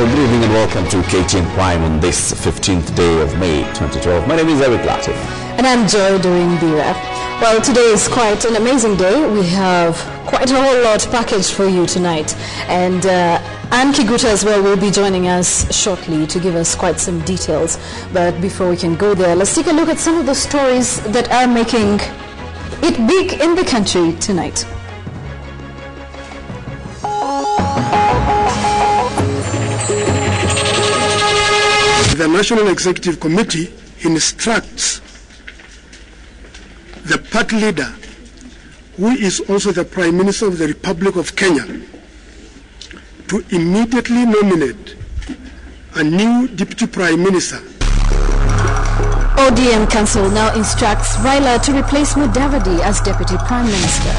Well, good evening and welcome to KTN Prime on this 15th day of May 2012. My name is Eric Latif. And I'm Joy Doreen Bira. Well, today is quite an amazing day. We have quite a whole lot packaged for you tonight. And Anne Kiguta as well will be joining us shortly to give us quite some details. But before we can go there, let's take a look at some of the stories that are making it big in the country tonight. The National Executive Committee instructs the party leader, who is also the Prime Minister of the Republic of Kenya, to immediately nominate a new Deputy Prime Minister. ODM Council now instructs Raila to replace Mudavadi as Deputy Prime Minister.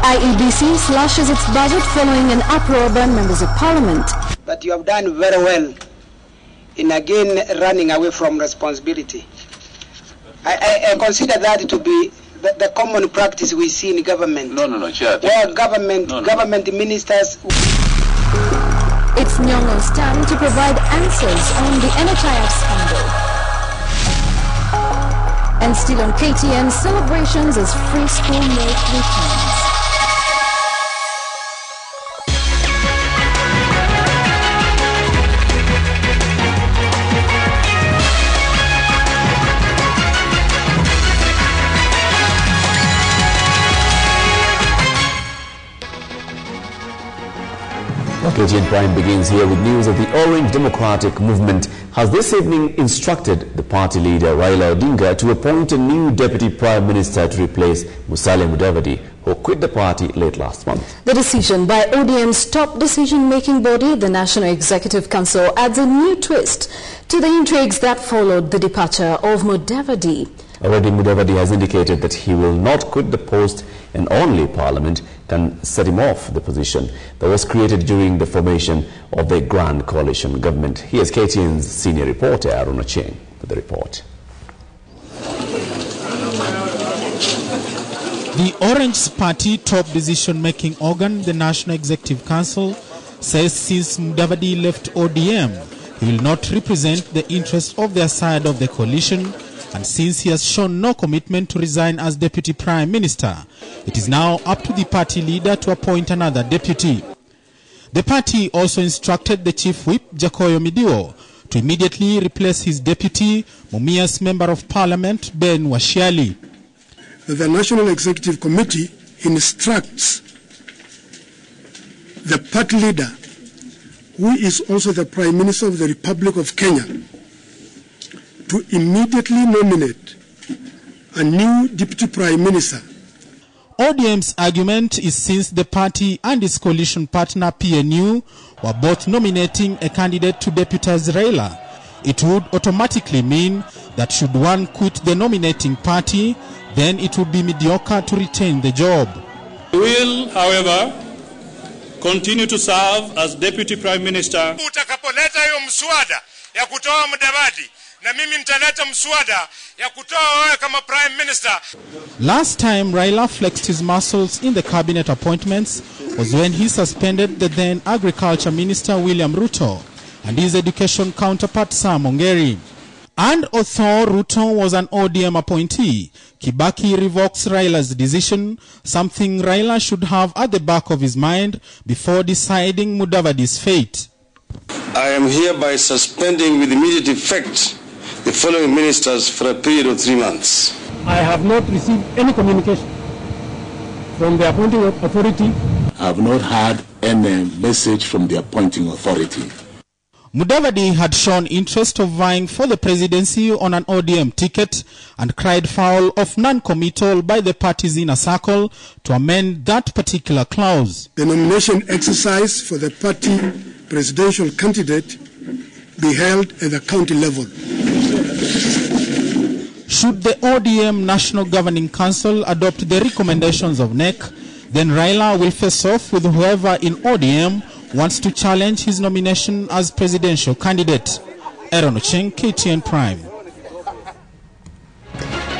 IEBC slashes its budget following an uproar by members of Parliament. But you have done very well in again running away from responsibility. I consider that to be the common practice we see in government. Chair. Where government ministers. It's Nyong'o's turn to provide answers on the NHIF scandal. And still on KTN, celebrations as Free School Milk returns. KTN Prime begins here with news that the Orange Democratic Movement has this evening instructed the party leader Raila Odinga to appoint a new Deputy Prime Minister to replace Musalia Mudavadi, who quit the party late last month. The decision by ODM's top decision-making body, the National Executive Council, adds a new twist to the intrigues that followed the departure of Mudavadi. Already Mudavadi has indicated that he will not quit the post and only Parliament can set him off the position that was created during the formation of the Grand Coalition government. Here's KTN's senior reporter Arun Acheng with the report. The Orange Party top decision-making organ, the National Executive Council, says since Mudavadi left ODM, he will not represent the interests of their side of the coalition, and since he has shown no commitment to resign as Deputy Prime Minister, it is now up to the party leader to appoint another deputy. The party also instructed the Chief Whip, Jakoyo Midio, to immediately replace his deputy, Mumias Member of Parliament, Ben Washiali. The National Executive Committee instructs the party leader, who is also the Prime Minister of the Republic of Kenya, to immediately nominate a new Deputy Prime Minister. ODM's argument is since the party and its coalition partner PNU were both nominating a candidate to deputize Raila, it would automatically mean that should one quit the nominating party, then it would be mediocre to retain the job. We will, however, continue to serve as Deputy Prime Minister. Utakapoleta hiyo mswada ya kutoa Mudavadi, na mimi nitaleta mswada ya kutoa wewe kama Prime Minister. Last time Raila flexed his muscles in the cabinet appointments was when he suspended the then Agriculture Minister William Ruto and his education counterpart Sam Ongeri. And although Ruto was an ODM appointee, Kibaki revokes Raila's decision, something Raila should have at the back of his mind before deciding Mudavadi's fate. I am hereby suspending with immediate effect the following ministers for a period of 3 months. I have not received any communication from the appointing authority. I have not had any message from the appointing authority. Mudavadi had shown interest of vying for the presidency on an ODM ticket and cried foul of non-committal by the party's inner circle to amend that particular clause. The nomination exercise for the party presidential candidate be held at the county level. Should the ODM National Governing Council adopt the recommendations of NEC, then Raila will face off with whoever in ODM wants to challenge his nomination as presidential candidate. Aaron Ocheng, KTN Prime.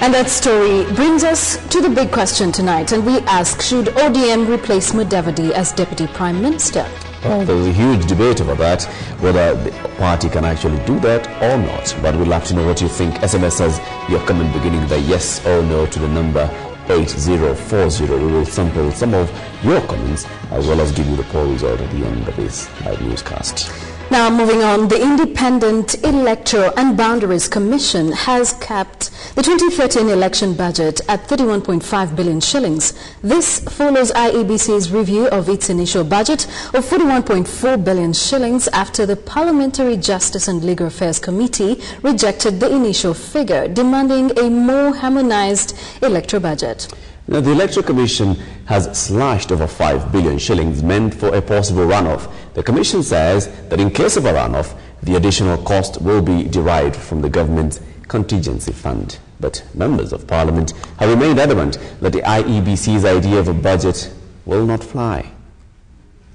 And that story brings us to the big question tonight, and we ask, should ODM replace Mudavadi as Deputy Prime Minister? Well, there's a huge debate over that, whether the party can actually do that or not. But we'll have to know what you think. SMS us your comment beginning with a yes or no to the number 8040. We will sample some of your comments as well as give you the poll result at the end of this live newscast. Now, moving on, the Independent Electoral and Boundaries Commission has capped the 2013 election budget at 31.5 billion shillings. This follows IEBC's review of its initial budget of 41.4 billion shillings after the Parliamentary Justice and Legal Affairs Committee rejected the initial figure, demanding a more harmonized electoral budget. Now, the Electoral Commission has slashed over 5 billion shillings meant for a possible runoff. The Commission says that in case of a runoff, the additional cost will be derived from the government's contingency fund. But members of Parliament have remained adamant that the IEBC's idea of a budget will not fly.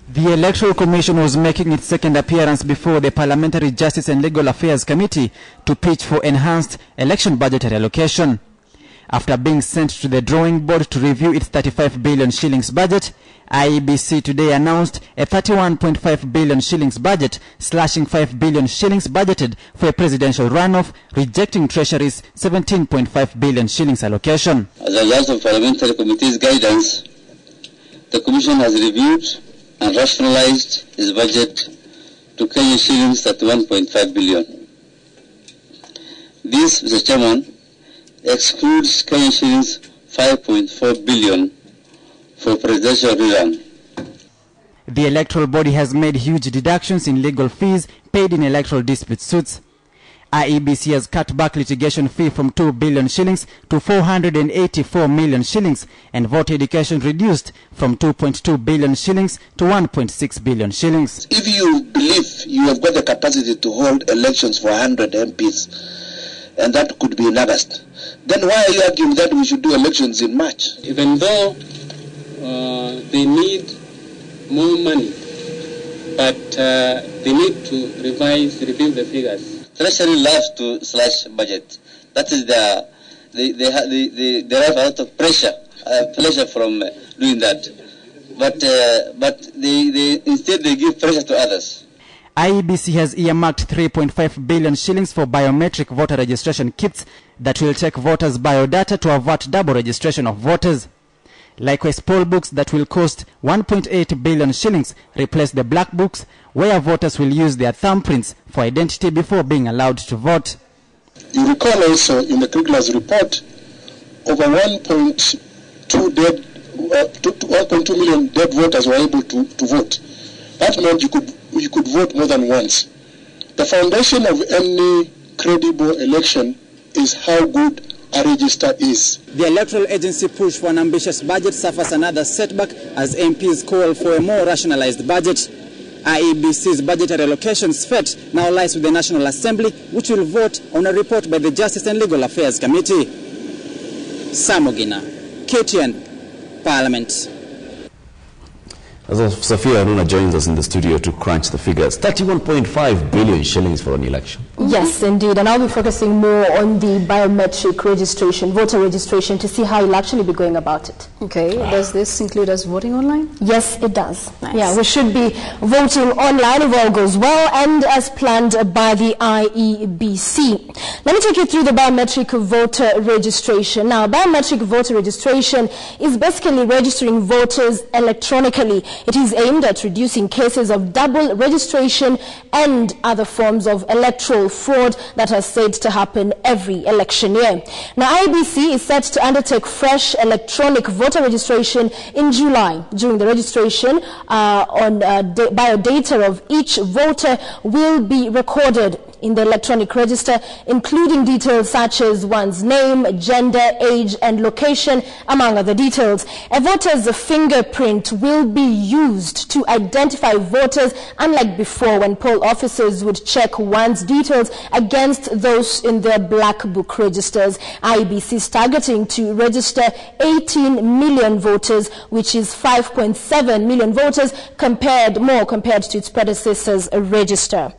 The Electoral Commission was making its second appearance before the Parliamentary Justice and Legal Affairs Committee to pitch for enhanced election budgetary allocation. After being sent to the drawing board to review its 35 billion shillings budget, IEBC today announced a 31.5 billion shillings budget, slashing 5 billion shillings budgeted for a presidential runoff, rejecting Treasury's 17.5 billion shillings allocation. As a result of Parliamentary Committee's guidance, the Commission has reviewed and rationalized its budget to Kenyan shillings 31.5 billion. This, Mr. Chairman, excludes Kenyan shillings 5.4 billion for presidential rerun. The electoral body has made huge deductions in legal fees paid in electoral dispute suits. IEBC has cut back litigation fee from 2 billion shillings to 484 million shillings and voter education reduced from 2.2 billion shillings to 1.6 billion shillings. If you believe you have got the capacity to hold elections for 100 MPs, and that could be in August, then why are you arguing that we should do elections in March? Even though they need more money, but they need to review the figures. Treasury loves to slash budget. That is they derive a lot of pleasure from doing that. But they instead they give pressure to others. IEBC has earmarked 3.5 billion shillings for biometric voter registration kits that will check voters' biodata to avert double registration of voters. Likewise, poll books that will cost 1.8 billion shillings replace the black books where voters will use their thumbprints for identity before being allowed to vote. You recall also in the Kriegler's report, over 1.2 million dead voters were able to vote. That meant you could vote more than once. The foundation of any credible election is how good a register is. The electoral agency push for an ambitious budget suffers another setback as MPs call for a more rationalized budget. IEBC's budgetary allocations fate now lies with the National Assembly, which will vote on a report by the Justice and Legal Affairs Committee. Samogina, KTN, Parliament. As Sophia Aruna joins us in the studio to crunch the figures, 31.5 billion shillings for an election. Yes, indeed. And I'll be focusing more on the biometric registration, voter registration, to see how you'll actually be going about it. Okay. Does this include us voting online? Yes, it does. Nice. Yeah, we should be voting online if all goes well and as planned by the IEBC. Let me take you through the biometric voter registration. Now, biometric voter registration is basically registering voters electronically. It is aimed at reducing cases of double registration and other forms of electoral fraud that are said to happen every election year. Now, IEBC is set to undertake fresh electronic voter registration in July. During the registration, biodata of each voter will be recorded in the electronic register, including details such as one's name, gender, age, and location, among other details. A voter's fingerprint will be used to identify voters, unlike before when poll officers would check one's details against those in their black book registers. IEBC is targeting to register 18 million voters, which is 5.7 million voters compared to its predecessor's register.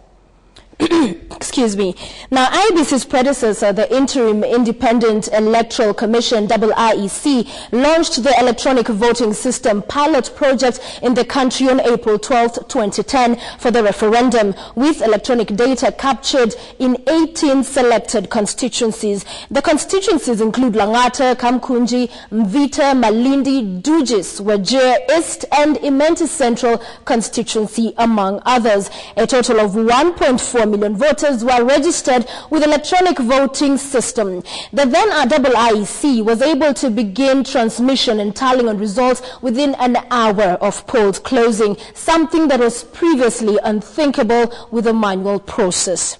Excuse me. Now, IEBC's predecessor, the Interim Independent Electoral Commission, IEC, launched the electronic voting system pilot project in the country on April 12, 2010 for the referendum, with electronic data captured in 18 selected constituencies. The constituencies include Langata, Kamkunji, Mvita, Malindi, Dugis, Wajir East, and Imenti Central constituency, among others. A total of 1.4 million voters were registered with electronic voting system. The then IEC was able to begin transmission and tallying on results within an hour of polls closing, something that was previously unthinkable with a manual process.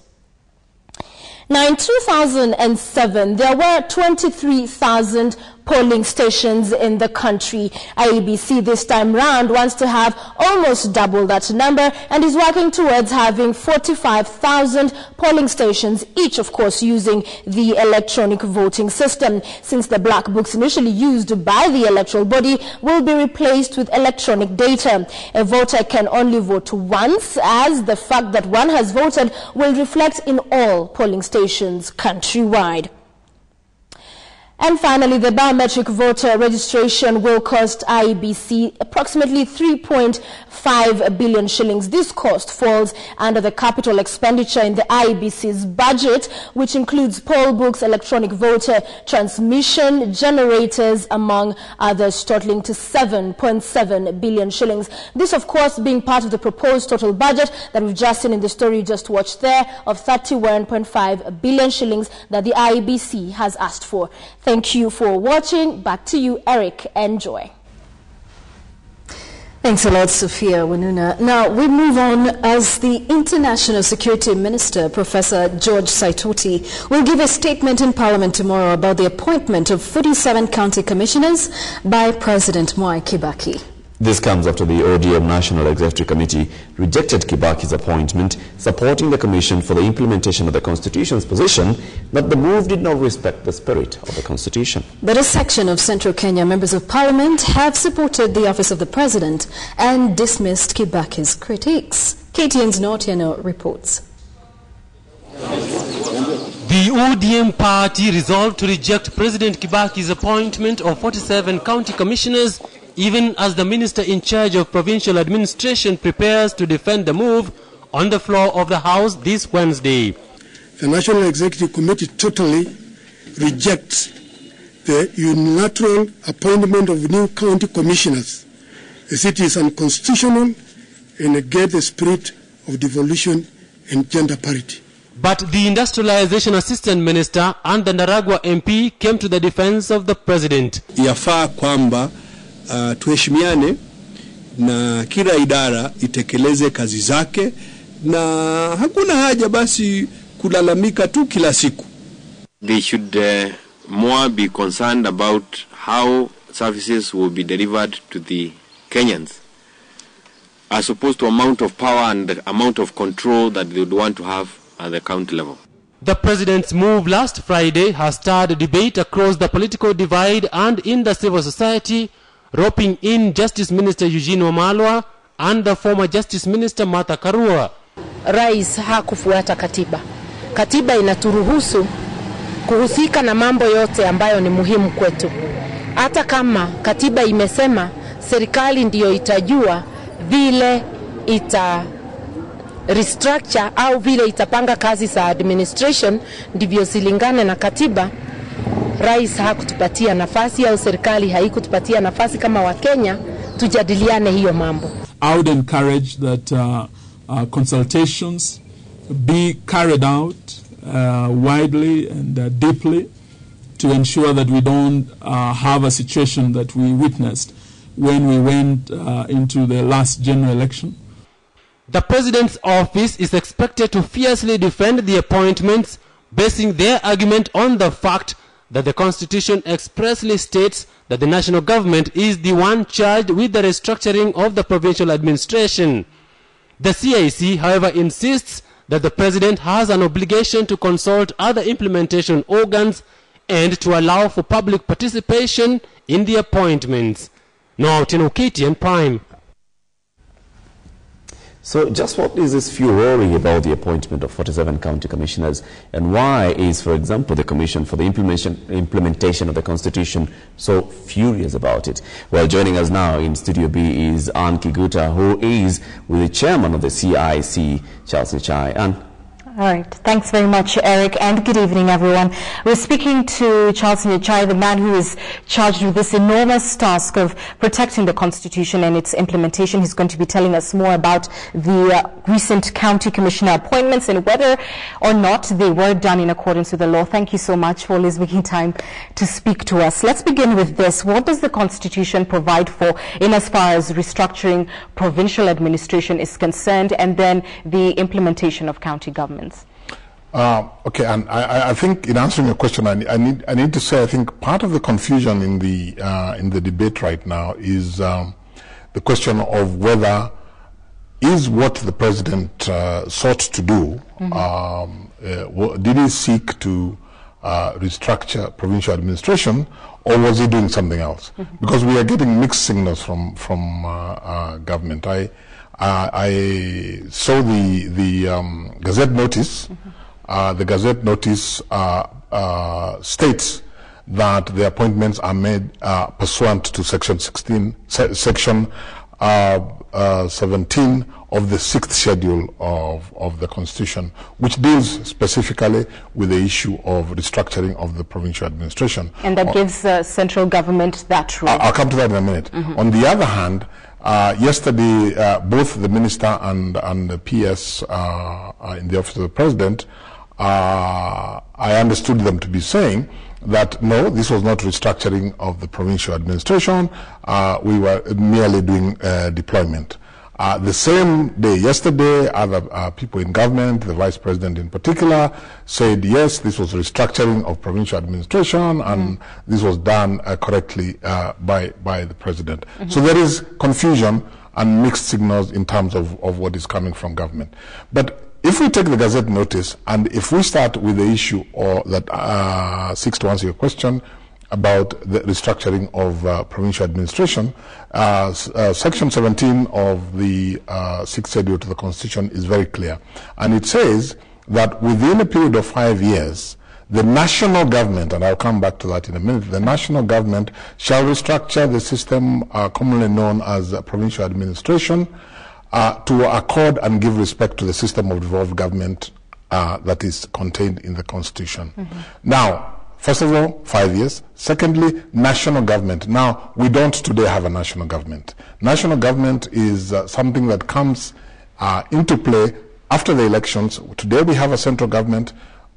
Now, in 2007, there were 23,000 polling stations in the country. IEBC this time round wants to have almost double that number and is working towards having 45,000 polling stations, each of course using the electronic voting system, since the black books initially used by the electoral body will be replaced with electronic data. A voter can only vote once, as the fact that one has voted will reflect in all polling stations countrywide. And finally, the biometric voter registration will cost IEBC approximately 3.5 billion shillings. This cost falls under the capital expenditure in the IEBC's budget, which includes poll books, electronic voter transmission, generators, among others, totaling to 7.7 billion shillings. This, of course, being part of the proposed total budget that we've just seen in the story you just watched there of 31.5 billion shillings that the IEBC has asked for. Thank you for watching. Back to you, Eric and Joy. Thanks a lot, Sophia Wanuna. Now, we move on as the International Security Minister, Professor George Saitoti, will give a statement in Parliament tomorrow about the appointment of 47 county commissioners by President Mwai Kibaki. This comes after the ODM National Executive Committee rejected Kibaki's appointment, supporting the Commission for the implementation of the Constitution's position that the move did not respect the spirit of the Constitution. But a section of Central Kenya members of Parliament have supported the office of the President and dismissed Kibaki's critiques. KTN's Notiano reports. The ODM party resolved to reject President Kibaki's appointment of 47 county commissioners, even as the minister in charge of provincial administration prepares to defend the move on the floor of the House this Wednesday. The National Executive Committee totally rejects the unilateral appointment of new county commissioners, as it is unconstitutional and against the spirit of devolution and gender parity. But the Industrialization Assistant Minister and the Naragwa MP came to the defense of the President. Yafaa kwamba tuheshimiane na kila idara itekeleze kazi zake na hakuna haja basi kulalamika tu kila siku. They should more be concerned about how services will be delivered to the Kenyans, as opposed to amount of power and the amount of control that they would want to have at the county level. The President's move last Friday has stirred a debate across the political divide and in the civil society, roping in Justice Minister Eugene Wamalwa and the former Justice Minister Martha Karua. Rais hakufuata katiba. Katiba inaturuhusu kuhusika na mambo yote ambayo ni muhimu kwetu. Hata kama katiba imesema serikali ndiyo itajua vile ita restructure au vile itapanga kazi za administration ndivyo zilingane na katiba. Rais hakutupatia nafasi au serikali haikutupatia nafasi kama Wakenya tujadiliane hiyo mambo. I would encourage that consultations be carried out widely and deeply to ensure that we don't have a situation that we witnessed when we went into the last general election. The President's office is expected to fiercely defend the appointments, basing their argument on the fact that the Constitution expressly states that the national government is the one charged with the restructuring of the provincial administration. The CIC, however, insists that the President has an obligation to consult other implementation organs and to allow for public participation in the appointments. Now, KTN Prime. So just what is this furore about the appointment of 47 county commissioners, and why is, for example, the Commission for the implementation of the Constitution so furious about it? Well, joining us now in Studio B is Anne Kiguta, who is with the chairman of the CIC, Charles Nyachae. Anne. All right. Thanks very much, Eric, and good evening, everyone. We're speaking to Charles Nyachae, the man who is charged with this enormous task of protecting the Constitution and its implementation. He's going to be telling us more about the recent county commissioner appointments and whether or not they were done in accordance with the law. Thank you so much for always making time to speak to us. Let's begin with this. What does the Constitution provide for in as far as restructuring provincial administration is concerned, and then the implementation of county governments? Okay, and I think in answering your question, I need to say I think part of the confusion in the debate right now is the question of whether is what the president sought to do. Did he seek to restructure provincial administration, or was he doing something else? Because we are getting mixed signals from government. I saw the Gazette notice. The Gazette notice states that the appointments are made pursuant to Section 17 of the 6th schedule of the Constitution, which deals specifically with the issue of restructuring of the provincial administration. And that gives central government that role. I'll come to that in a minute. On the other hand, yesterday, both the minister and the PS in the office of the president, I understood them to be saying that no, this was not restructuring of the provincial administration. We were merely doing deployment. The same day yesterday, other people in government, the vice president in particular, said yes, this was restructuring of provincial administration, and this was done correctly by the president. So there is confusion and mixed signals in terms of what is coming from government. But if we take the Gazette notice, and if we start with the issue or that seeks to answer your question about the restructuring of provincial administration, Section 17 of the 6th schedule to the Constitution is very clear. And it says that within a period of 5 years, the national government, and I'll come back to that in a minute, the national government shall restructure the system commonly known as provincial administration to accord and give respect to the system of devolved government that is contained in the Constitution. Now, first of all, 5 years. Secondly, national government. Now, we don't today have a national government. National government is something that comes into play after the elections. Today we have a central government.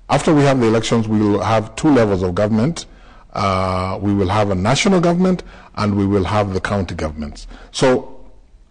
After we have the elections, we will have 2 levels of government. We will have a national government, and we will have the county governments. So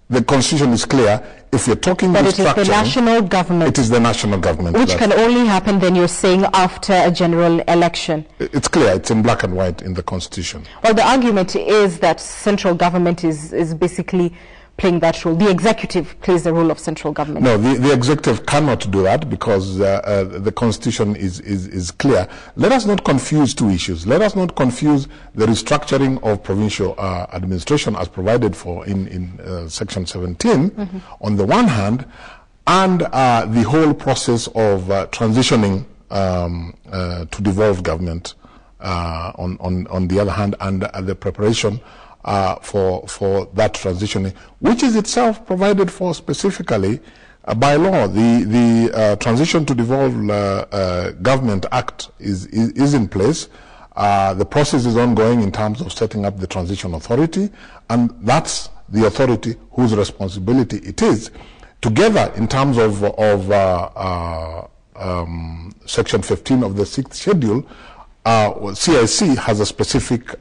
the Constitution is clear. If you're talking but it is the national government. It is the national government. Which can only happen, then you're saying, after a general election. It's clear. It's in black and white in the Constitution. Well, the argument is that central government is basically playing that role. The executive plays the role of central government. No, the executive cannot do that because the Constitution is clear. Let us not confuse 2 issues. Let us not confuse the restructuring of provincial administration as provided for in Section 17 on the one hand, and the whole process of transitioning to devolved government on the other hand, and the preparation for that transitioning, which is itself provided for specifically by law. The Transition to Devolved Government Act is in place. The process is ongoing in terms of setting up the transition authority, and that's the authority whose responsibility it is. Together, in terms of Section 15 of the 6th schedule, CIC has a specific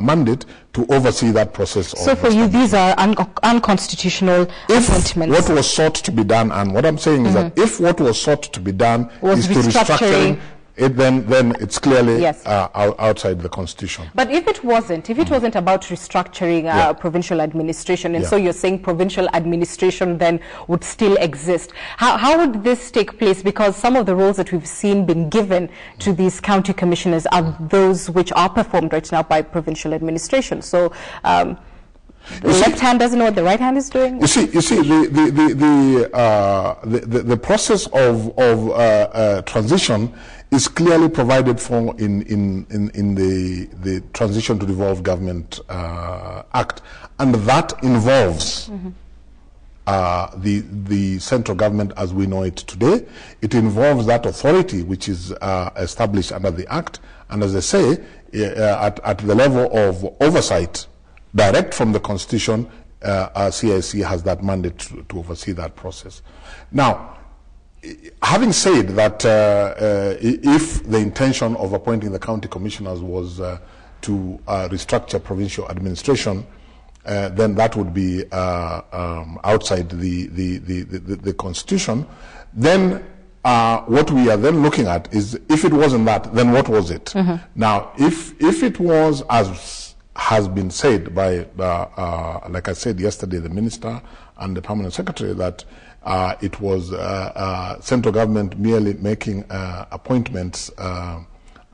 mandate to oversee that process. So for you, these are unconstitutional appointments. What was sought to be done, and what I'm saying is that if what was sought to be done is to restructuring it, then it's clearly outside the Constitution. But if it wasn't about restructuring provincial administration, and so you're saying provincial administration then would still exist, how would this take place? Because some of the roles that we've seen being given to these county commissioners are those which are performed right now by provincial administration. So The left hand doesn't know what the right hand is doing? You see, the process of transition is clearly provided for in the Transition to Devolved Government Act, and that involves the central government as we know it today. It involves that authority which is established under the Act, and as I say, at the level of oversight, direct from the Constitution, CIC has that mandate to oversee that process. Now, having said that, if the intention of appointing the county commissioners was to restructure provincial administration, then that would be outside the Constitution. Then what we are then looking at is, if it wasn't that, then what was it? Now, if it was as has been said by, like I said yesterday, the minister and the permanent secretary, that it was central government merely making appointments to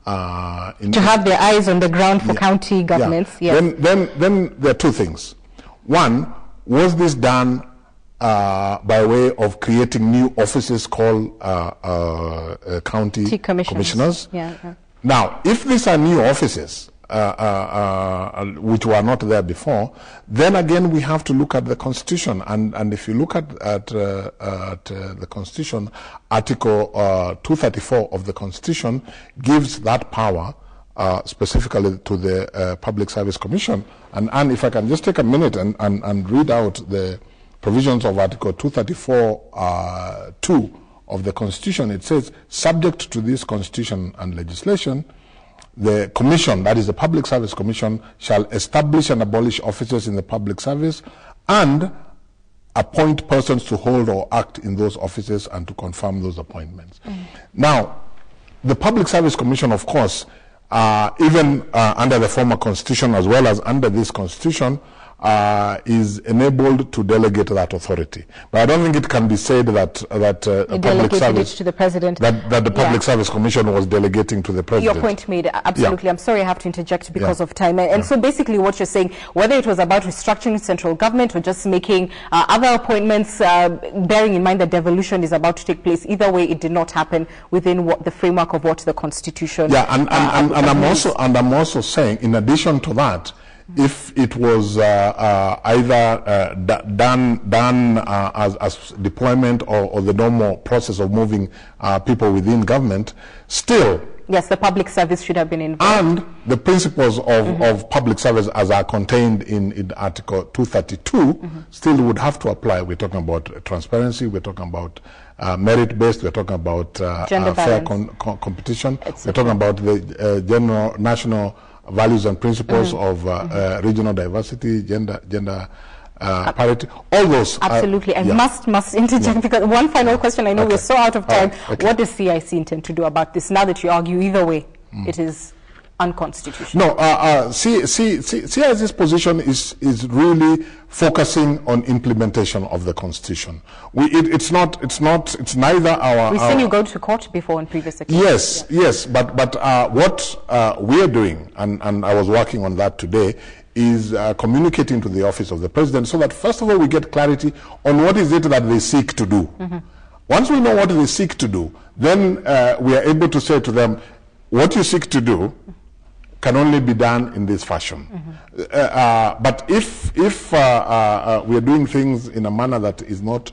have their eyes on the ground for county governments. Yes. Then there are two things. One, was this done by way of creating new offices called county commissioners? Now, if these are new offices, which were not there before, then again we have to look at the Constitution, and if you look at the Constitution, Article 234 of the Constitution gives that power specifically to the Public Service Commission. And if I can just take a minute and read out the provisions of Article 234 2 of the Constitution, it says, subject to this Constitution and legislation, the Commission, that is the Public Service Commission, shall establish and abolish offices in the public service and appoint persons to hold or act in those offices and to confirm those appointments. Now, the Public Service Commission, of course, even under the former Constitution as well as under this Constitution, is enabled to delegate that authority. But I don't think it can be said that public service to the president. That the Public Service Commission was delegating to the president. Your point made, absolutely. I'm sorry I have to interject because of time. And so basically what you're saying, whether it was about restructuring central government or just making other appointments, bearing in mind that devolution is about to take place, either way it did not happen within the framework of what the Constitution. And I'm also saying, in addition to that, if it was either done as deployment or the normal process of moving people within government, still. Yes, the public service should have been involved. And the principles of public service as are contained in Article 232 still would have to apply. We're talking about transparency, we're talking about merit-based, we're talking about fair competition, we're talking about the general national values and principles of regional diversity, gender parity, all those. Absolutely, and must interject because one final question, I know we're so out of time. What does CIC intend to do about this now that you argue either way it is unconstitutional? No, CIC's position is really focusing on implementation of the Constitution. It's neither our. We've seen you go to court before on previous occasions. Yes, but what we are doing, and I was working on that today, is communicating to the office of the president so that first of all we get clarity on what is it that they seek to do. Once we know what they seek to do, then we are able to say to them, what you seek to do can only be done in this fashion. But if we are doing things in a manner that is not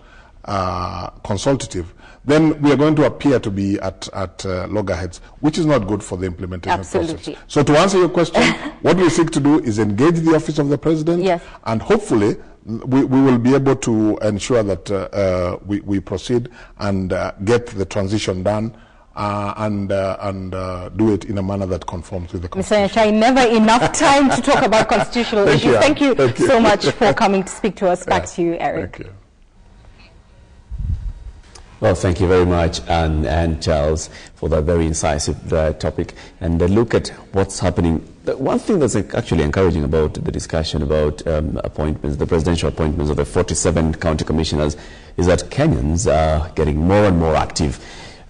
consultative, then we are going to appear to be at loggerheads, which is not good for the implementation process. So to answer your question, what we seek to do is engage the office of the president, and hopefully we will be able to ensure that we proceed and get the transition done and do it in a manner that conforms with the Constitution. Mr. Nyachae, never enough time to talk about constitutional issues. Thank you so much for coming to speak to us. Back to you, Eric. Thank you. Well, thank you very much, and Charles, for that very incisive topic. And look at what's happening. The one thing that's actually encouraging about the discussion about appointments, the presidential appointments of the 47 county commissioners, is that Kenyans are getting more and more active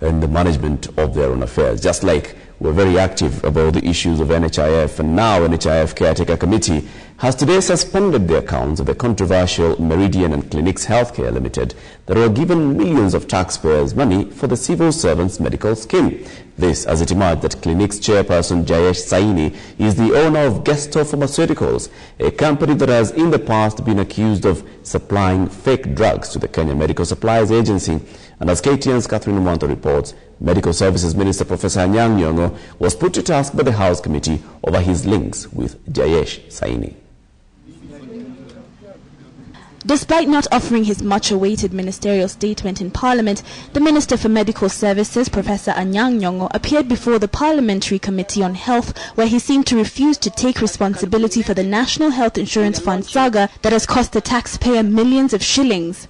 in the management of their own affairs. Just like were very active about the issues of NHIF, and now NHIF Caretaker Committee has today suspended the accounts of the controversial Meridian and Clinics Healthcare Limited that were given millions of taxpayers' money for the civil servants' medical scheme. This as it emerged that Clinics chairperson Jayesh Saini is the owner of Gesto Pharmaceuticals, a company that has in the past been accused of supplying fake drugs to the Kenya Medical Supplies Agency. And as KTN's Catherine Mwanto reports, Medical Services Minister Professor Anyang' Nyong'o was put to task by the House Committee over his links with Jayesh Saini. Despite not offering his much-awaited ministerial statement in Parliament, the Minister for Medical Services, Professor Anyang' Nyong'o, appeared before the Parliamentary Committee on Health, where he seemed to refuse to take responsibility for the National Health Insurance Fund saga that has cost the taxpayer millions of shillings.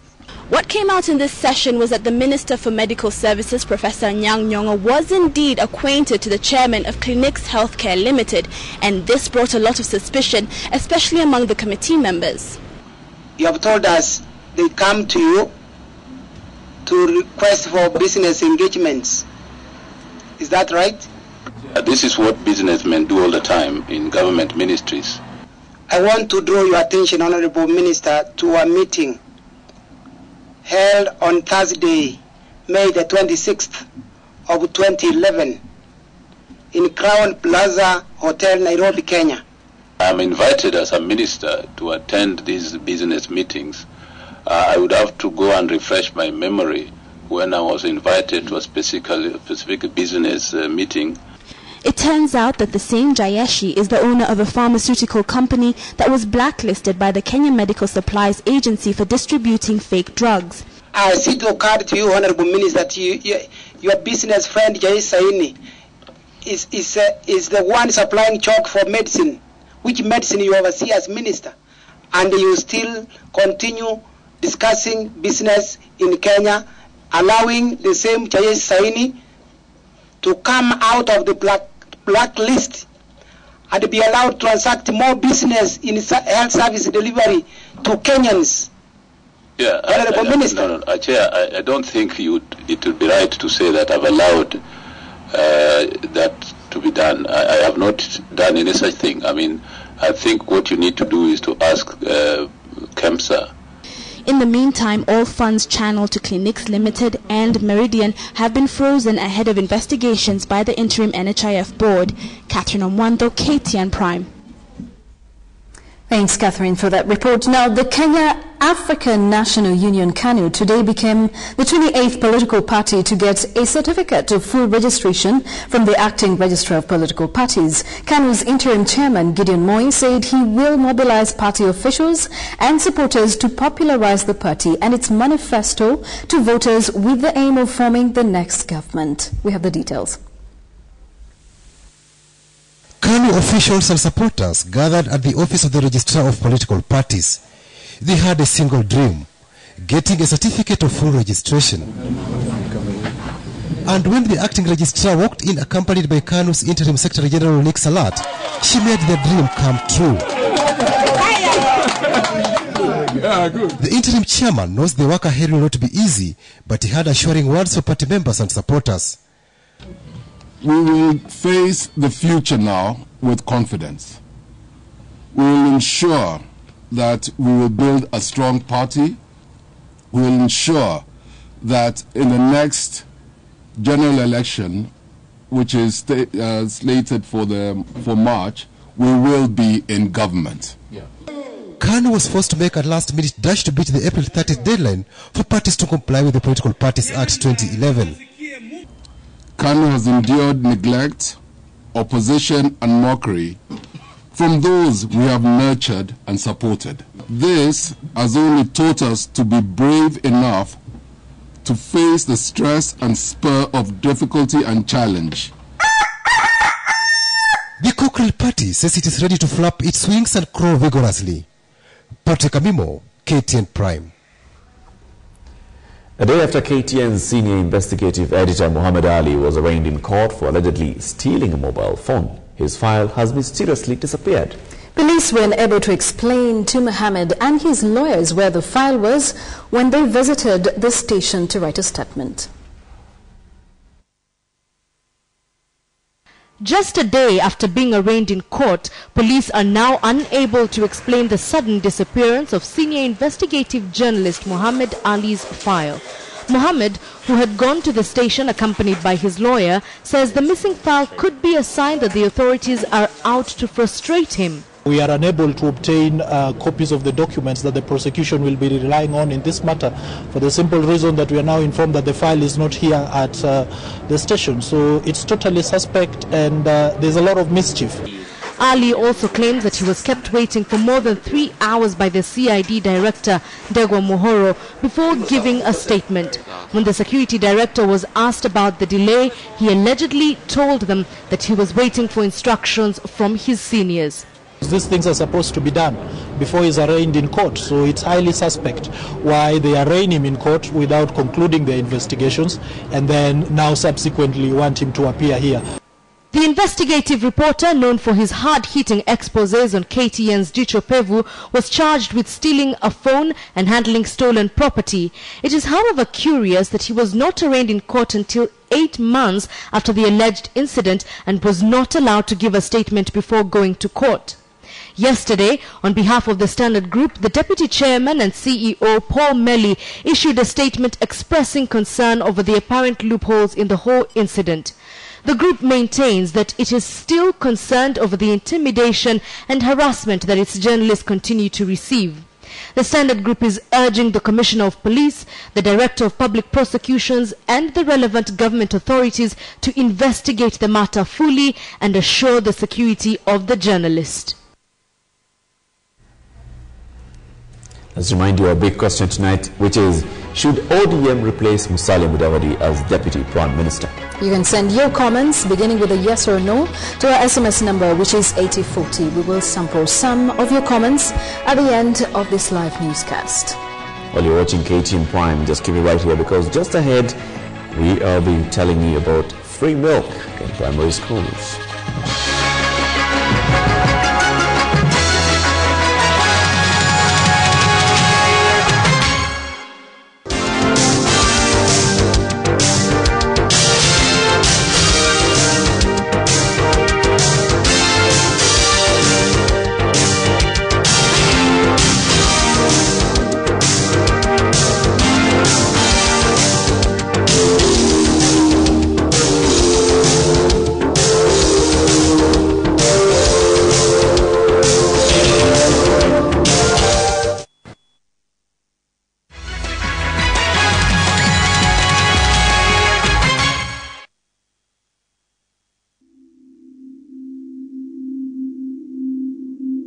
What came out in this session was that the Minister for Medical Services, Professor Anyang' Nyong'o, was indeed acquainted to the chairman of Clinics Healthcare Limited, and this brought a lot of suspicion, especially among the committee members. You have told us they come to you to request for business engagements. Is that right? This is what businessmen do all the time in government ministries. I want to draw your attention, Honorable Minister, to a meeting held on Thursday, May the 26th of 2011 in Crown Plaza Hotel, Nairobi, Kenya. I'm invited as a minister to attend these business meetings. I would have to go and refresh my memory when I was invited to a specific business meeting. It turns out that the same Jayeshi is the owner of a pharmaceutical company that was blacklisted by the Kenya Medical Supplies Agency for distributing fake drugs. I see to card to you, Honorable Minister, that your business friend Jayesh Saini is the one supplying chalk for medicine, which medicine you oversee as minister, and you still continue discussing business in Kenya, allowing the same Jayesh Saini to come out of the blacklist and be allowed to transact more business in health service delivery to Kenyans. Yeah, Chair, I don't think it would be right to say that I've allowed that to be done. I have not done any such thing. I mean, I think what you need to do is to ask KEMSA. In the meantime, all funds channeled to Clinics Limited and Meridian have been frozen ahead of investigations by the interim NHIF board. Catherine Omwanto, KTN Prime. Thanks, Catherine, for that report. Now, the Kenya African National Union, KANU, today became the 28th political party to get a certificate of full registration from the acting registrar of political parties. KANU's interim chairman, Gideon Moi, said he will mobilize party officials and supporters to popularize the party and its manifesto to voters with the aim of forming the next government. We have the details. KANU officials and supporters gathered at the office of the Registrar of Political Parties. They had a single dream, getting a certificate of full registration. And when the acting registrar walked in accompanied by KANU's interim Secretary General Nick Salat, she made the dream come true. The interim chairman knows the work ahead will not be easy, but he had assuring words for party members and supporters. We will face the future now with confidence. We will ensure that we will build a strong party. We will ensure that in the next general election, which is slated for March, we will be in government. KANU was forced to make a last-minute dash to beat the April 30th deadline for parties to comply with the Political Parties Act 2011. KANU has endured neglect, opposition and mockery from those we have nurtured and supported. This has only taught us to be brave enough to face the stress and spur of difficulty and challenge. The Cochrane Party says it is ready to flap its wings and crow vigorously. Patrick Amimo, KTN Prime. A day after KTN's senior investigative editor Muhammad Ali was arraigned in court for allegedly stealing a mobile phone, his file has mysteriously disappeared. Police were unable to explain to Muhammad and his lawyers where the file was when they visited the station to write a statement. Just a day after being arraigned in court, police are now unable to explain the sudden disappearance of senior investigative journalist Muhammad Ali's file. Muhammad, who had gone to the station accompanied by his lawyer, says the missing file could be a sign that the authorities are out to frustrate him. We are unable to obtain copies of the documents that the prosecution will be relying on in this matter, for the simple reason that we are now informed that the file is not here at the station. So it's totally suspect, and there's a lot of mischief. Ali also claims that he was kept waiting for more than 3 hours by the CID director, Ndegwa Muhoro, before giving a statement. When the security director was asked about the delay, he allegedly told them that he was waiting for instructions from his seniors. These things are supposed to be done before he's arraigned in court, so it's highly suspect why they arraign him in court without concluding their investigations and then now subsequently want him to appear here. The investigative reporter, known for his hard-hitting exposés on KTN's Jicho Pevu, was charged with stealing a phone and handling stolen property. It is, however, curious that he was not arraigned in court until 8 months after the alleged incident and was not allowed to give a statement before going to court. Yesterday, on behalf of the Standard Group, the Deputy Chairman and CEO Paul Melly issued a statement expressing concern over the apparent loopholes in the whole incident. The group maintains that it is still concerned over the intimidation and harassment that its journalists continue to receive. The Standard Group is urging the Commissioner of Police, the Director of Public Prosecutions and the relevant government authorities to investigate the matter fully and assure the security of the journalist. Let's remind you our big question tonight, which is, should ODM replace Musalia Mudavadi as Deputy Prime Minister? You can send your comments, beginning with a yes or no, to our SMS number, which is 8040. We will sample some of your comments at the end of this live newscast. While you're watching KTN Prime, just keep it right here, because just ahead, we will be telling you about free milk in primary schools.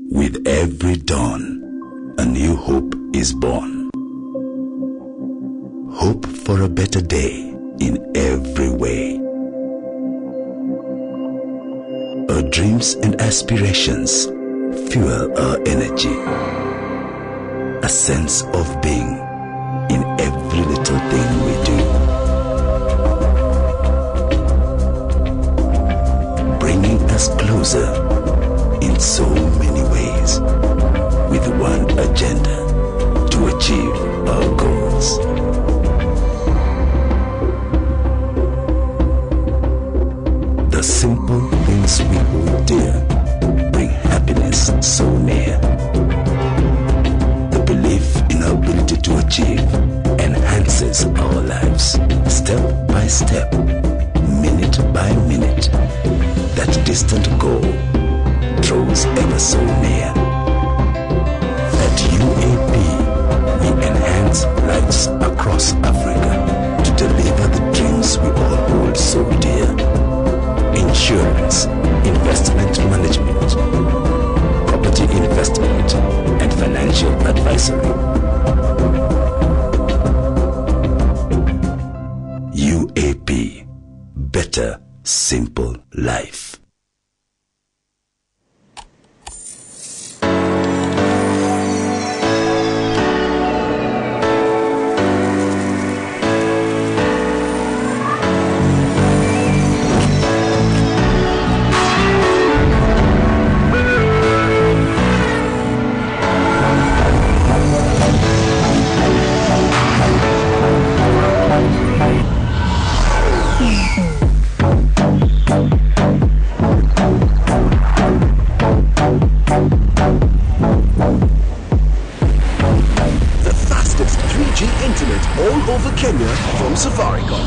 With every dawn, a new hope is born. Hope for a better day in every way. Our dreams and aspirations fuel our energy. A sense of being in every little thing we do. Bringing us closer in so many ways, with one agenda to achieve our goals. The simple things we hold dear bring happiness so near. The belief in our ability to achieve enhances our lives, step by step, minute by minute. That distant goal draws ever so near. At UAP, we enhance lives across Africa to deliver the dreams we all hold so dear. Insurance, investment management, property investment, and financial advisory. UAP, better, simple life. Safaricom.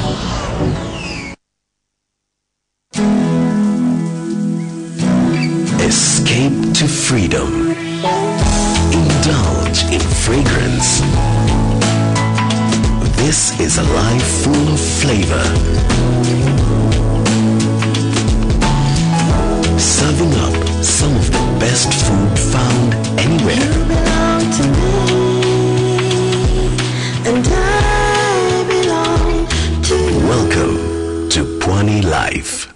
Escape to freedom. Indulge in fragrance. This is a life full of flavor. Serving up some of the best food found anywhere. You belong to me, and I belong to you. Welcome to Pwani Life.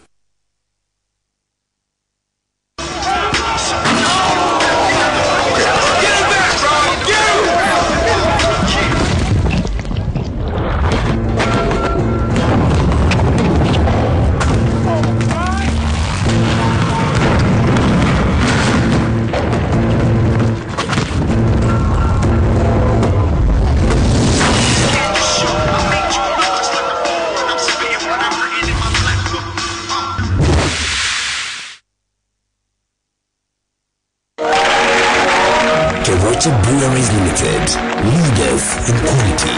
Breweries Limited, leaders in quality.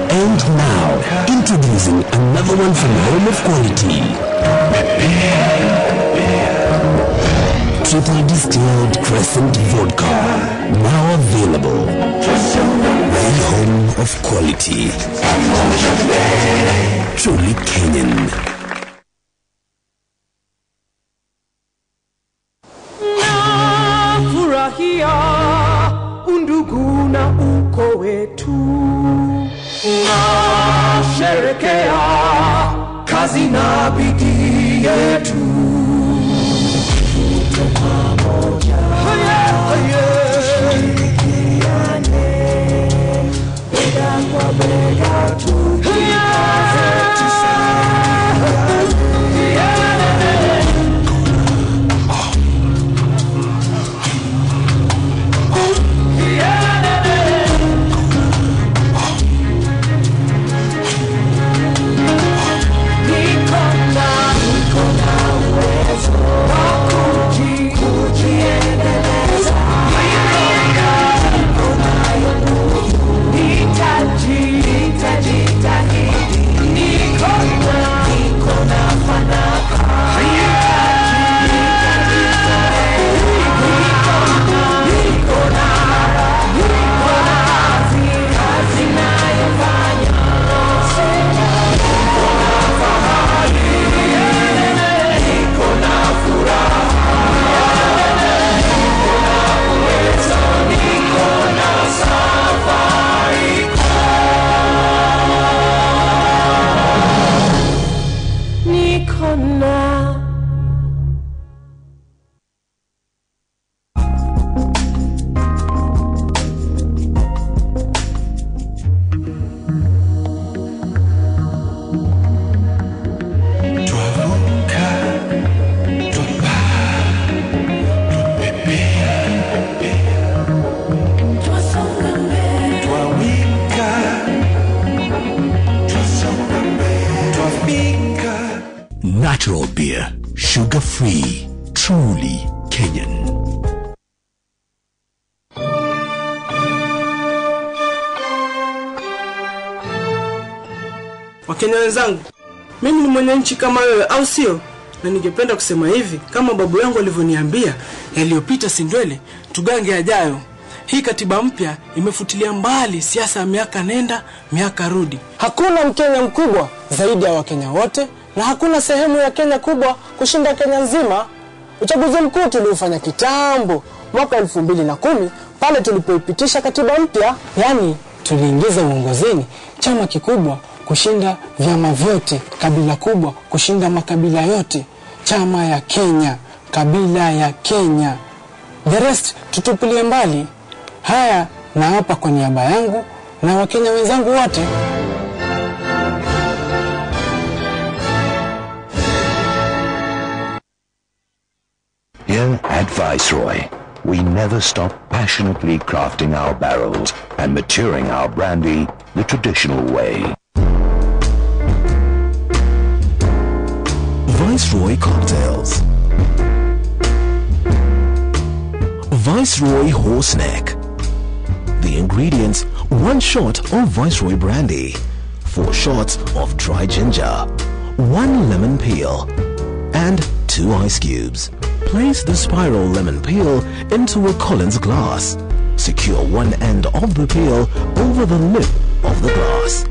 And now, introducing another one from the home of quality. Triple distilled Crescent Vodka, now available. The home of quality. Truly Kenyan. Undugu na uko wetu, Sherekea kazi na bidii yetu. Tushirikiane bega kwa bega tukipaze Natural beer, sugar-free, truly Kenyan. Wakenya wenzangu, mimi ni mwananchi kama wewe, au sio? Na ningependa kusema hivi, kama babu yangu alivyoniambia, yaliyopita si ndwele, tugange yajayo. Hii katiba mpya imefutilia mbali siasa ya miaka nenda, miaka rudi. Hakuna Mkenya mkubwa zaidi ya Wakenya wote, na hakuna sehemu ya Kenya kubwa kushinda Kenya nzima. Uchaguzi mkuu tuliofanya kitambo mwaka 2010 pale tulipoipitisha katiba mpya, yani tuliingiza uongozini chama kikubwa kushinda vyama vyote, kabila kubwa kushinda makabila yote, chama ya Kenya, kabila ya Kenya. The rest tutupilie mbali. Haya na hapa kwa niaba yangu na Wakenya wenzangu wote. Here at Viceroy, we never stop passionately crafting our barrels and maturing our brandy the traditional way. Viceroy cocktails. Viceroy horse neck. The ingredients 1 shot of Viceroy brandy, 4 shots of dry ginger, 1 lemon peel, and 2 ice cubes. Place the spiral lemon peel into a Collins glass. Secure one end of the peel over the lip of the glass.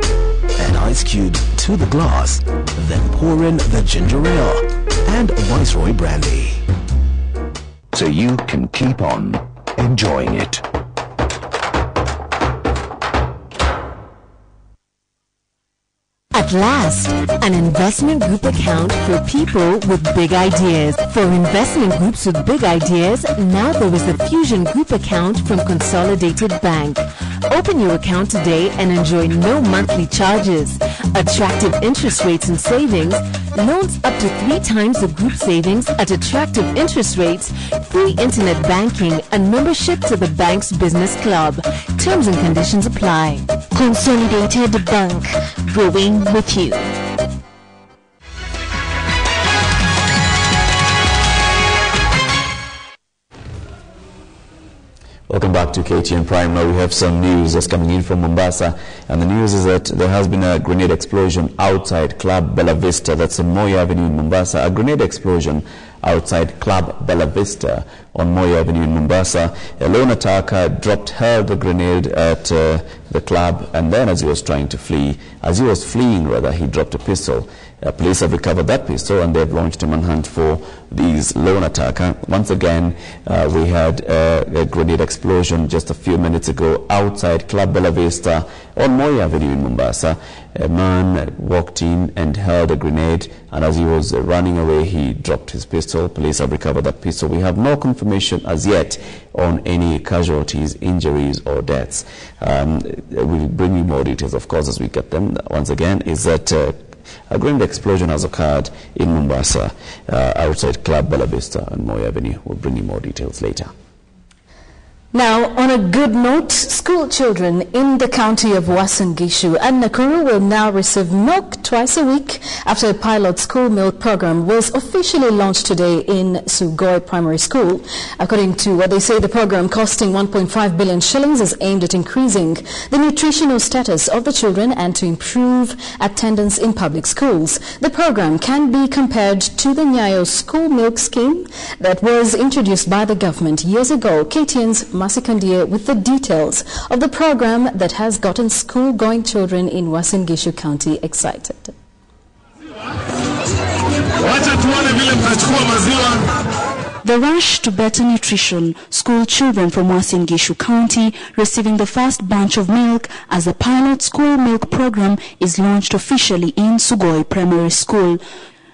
Add ice cube to the glass, then pour in the ginger ale and Viceroy brandy. So you can keep on enjoying it. At last, an investment group account for people with big ideas. For investment groups with big ideas, now there is the Fusion Group account from Consolidated Bank. Open your account today and enjoy no monthly charges, attractive interest rates and savings, loans up to 3 times the group savings at attractive interest rates, free internet banking, and membership to the bank's business club. Terms and conditions apply. Consolidated Bank, growing with you. Welcome back to KTN Prime. Now we have some news that's coming in from Mombasa, and the news is that there has been a grenade explosion outside Club Bella Vista, that's on Moi Avenue in Mombasa. A grenade explosion outside Club Bella Vista on Moi Avenue in Mombasa. A lone attacker hurled the grenade at the club, and then as he was fleeing, he dropped a pistol. Police have recovered that pistol and they've launched a manhunt for these lone attacker. Once again, we had a grenade explosion just a few minutes ago outside Club Bella Vista on Moi Avenue in Mombasa. A man walked in and hurled a grenade, and as he was running away, he dropped his pistol. Police have recovered that pistol. We have no confirmation as yet on any casualties, injuries, or deaths. We'll bring you more details, of course, as we get them. Once again, is that a grenade explosion has occurred in Mombasa outside Club Bella Vista on Moi Avenue. We'll bring you more details later. Now, on a good note, school children in the county of Uasin Gishu and Nakuru will now receive milk twice a week after a pilot school milk program was officially launched today in Sugoi Primary School. According to what they say, the program, costing 1.5 billion shillings, is aimed at increasing the nutritional status of the children and to improve attendance in public schools. The program can be compared to the Nyayo school milk scheme that was introduced by the government years ago. KTN's Masi Kandia with the details of the program that has gotten school-going children in Uasin Gishu County excited. The rush to better nutrition, school children from Uasin Gishu County receiving the first bunch of milk as the pilot school milk program is launched officially in Sugoi Primary School.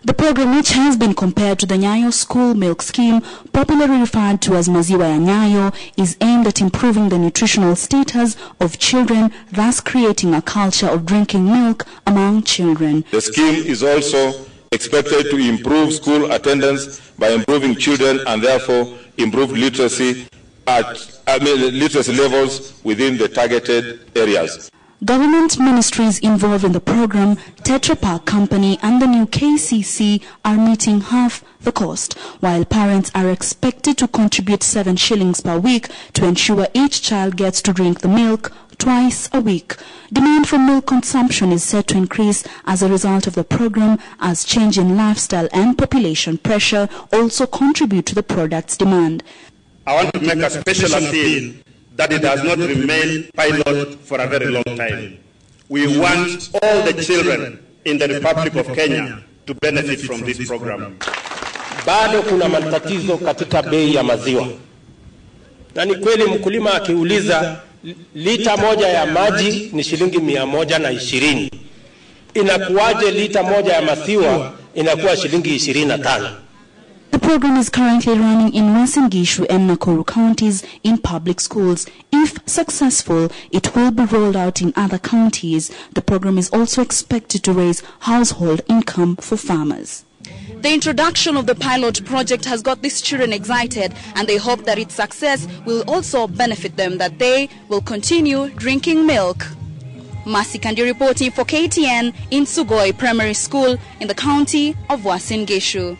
The program, which has been compared to the Nyayo school milk scheme, popularly referred to as Maziwa ya Nyayo, is aimed at improving the nutritional status of children, thus creating a culture of drinking milk among children. The scheme is also expected to improve school attendance by improving children and therefore improve literacy levels within the targeted areas. Government ministries involved in the program, Tetra Pak Company and the new KCC, are meeting half the cost, while parents are expected to contribute 7 shillings per week to ensure each child gets to drink the milk twice a week. Demand for milk consumption is set to increase as a result of the program, as change in lifestyle and population pressure also contribute to the product's demand. I want to make a special appeal that it does not remain pilot for a very long time. We want all the children in the Republic of Kenya to benefit from this program. Bado kuna matatizo katika bei ya maziwa. Na ni kweli mkulima akiuliza lita moja ya maji ni shilingi 120. Inakuwaje lita moja ya maziwa inakuwa shilingi 25? The program is currently running in Uasin Gishu and Nakuru counties in public schools. If successful, it will be rolled out in other counties. The program is also expected to raise household income for farmers. The introduction of the pilot project has got these children excited, and they hope that its success will also benefit them, that they will continue drinking milk. Masi Kandi reporting for KTN in Sugoi Primary School in the county of Uasin Gishu.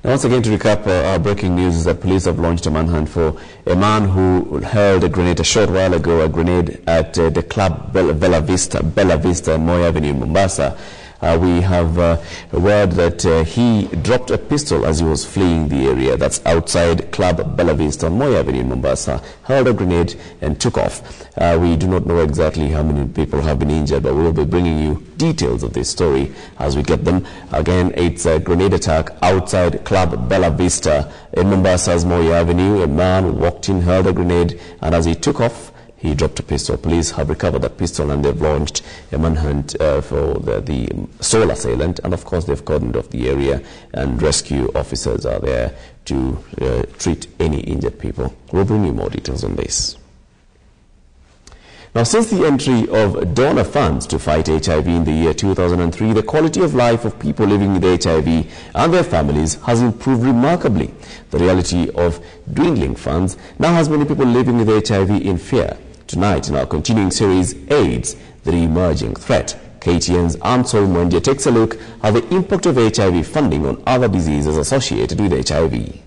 Now, once again, to recap, our breaking news is that police have launched a manhunt for a man who hurled a grenade a short while ago, a grenade at the club Bella Vista on Moi Avenue in Mombasa. We have a word that he dropped a pistol as he was fleeing the area. That's outside Club Bella Vista on Moi Avenue in Mombasa. Hurled a grenade and took off. We do not know exactly how many people have been injured, but we will be bringing you details of this story as we get them. Again, it's a grenade attack outside Club Bella Vista in Mombasa's Moi Avenue. A man walked in, hurled a grenade, and as he took off, he dropped a pistol. Police have recovered that pistol and they've launched a manhunt for the sole assailant, and of course they've cordoned off the area and rescue officers are there to treat any injured people. We'll bring you more details on this. Now, since the entry of donor funds to fight HIV in the year 2003, the quality of life of people living with HIV and their families has improved remarkably. The reality of dwindling funds now has many people living with HIV in fear. Tonight, in our continuing series, AIDS, the Emerging Threat, KTN's Ansol Mwendia takes a look at the impact of HIV funding on other diseases associated with HIV.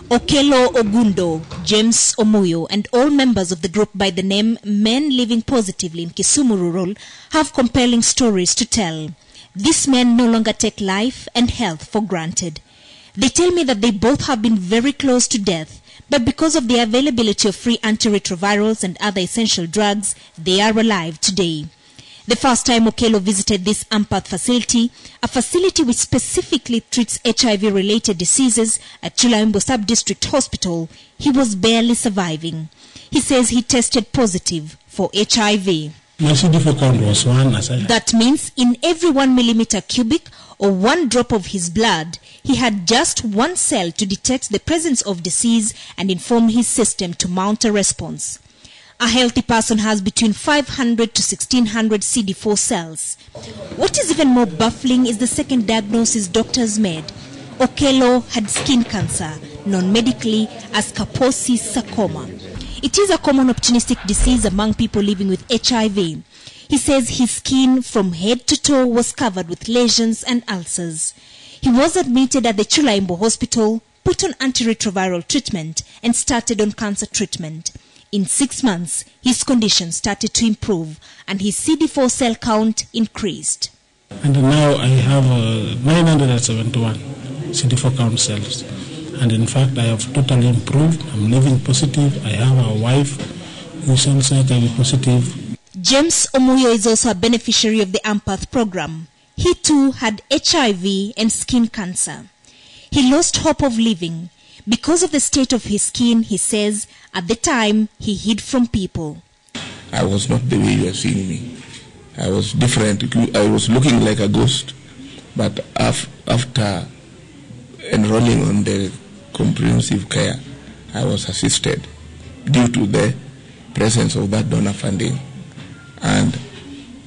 Okello Ogundo, James Omuyo, and all members of the group by the name Men Living Positively in Kisumu Rural have compelling stories to tell. These men no longer take life and health for granted. They tell me that they both have been very close to death, but because of the availability of free antiretrovirals and other essential drugs, they are alive today. The first time Okello visited this Ampath facility, a facility which specifically treats HIV-related diseases at Chulaimbo Sub-District Hospital, he was barely surviving. He says he tested positive for HIV. My CD4 count was 1. That means in every 1 millimeter cubic or 1 drop of his blood, he had just 1 cell to detect the presence of disease and inform his system to mount a response. A healthy person has between 500 to 1600 CD4 cells. What is even more baffling is the second diagnosis doctors made. Okello had skin cancer, known medically as Kaposi sarcoma. It is a common opportunistic disease among people living with HIV. He says his skin from head to toe was covered with lesions and ulcers. He was admitted at the Chulaimbo Hospital, put on antiretroviral treatment, and started on cancer treatment. In 6 months, his condition started to improve and his CD4 cell count increased. And now I have 971 CD4 count cells. And in fact, I have totally improved. I'm living positive. I have a wife who is also HIV positive. James Omuyo is also a beneficiary of the Ampath program. He too had HIV and skin cancer. He lost hope of living. Because of the state of his skin, he says, at the time, he hid from people. I was not the way you are seeing me. I was different. I was looking like a ghost. But after enrolling on the comprehensive care, I was assisted due to the presence of that donor funding. And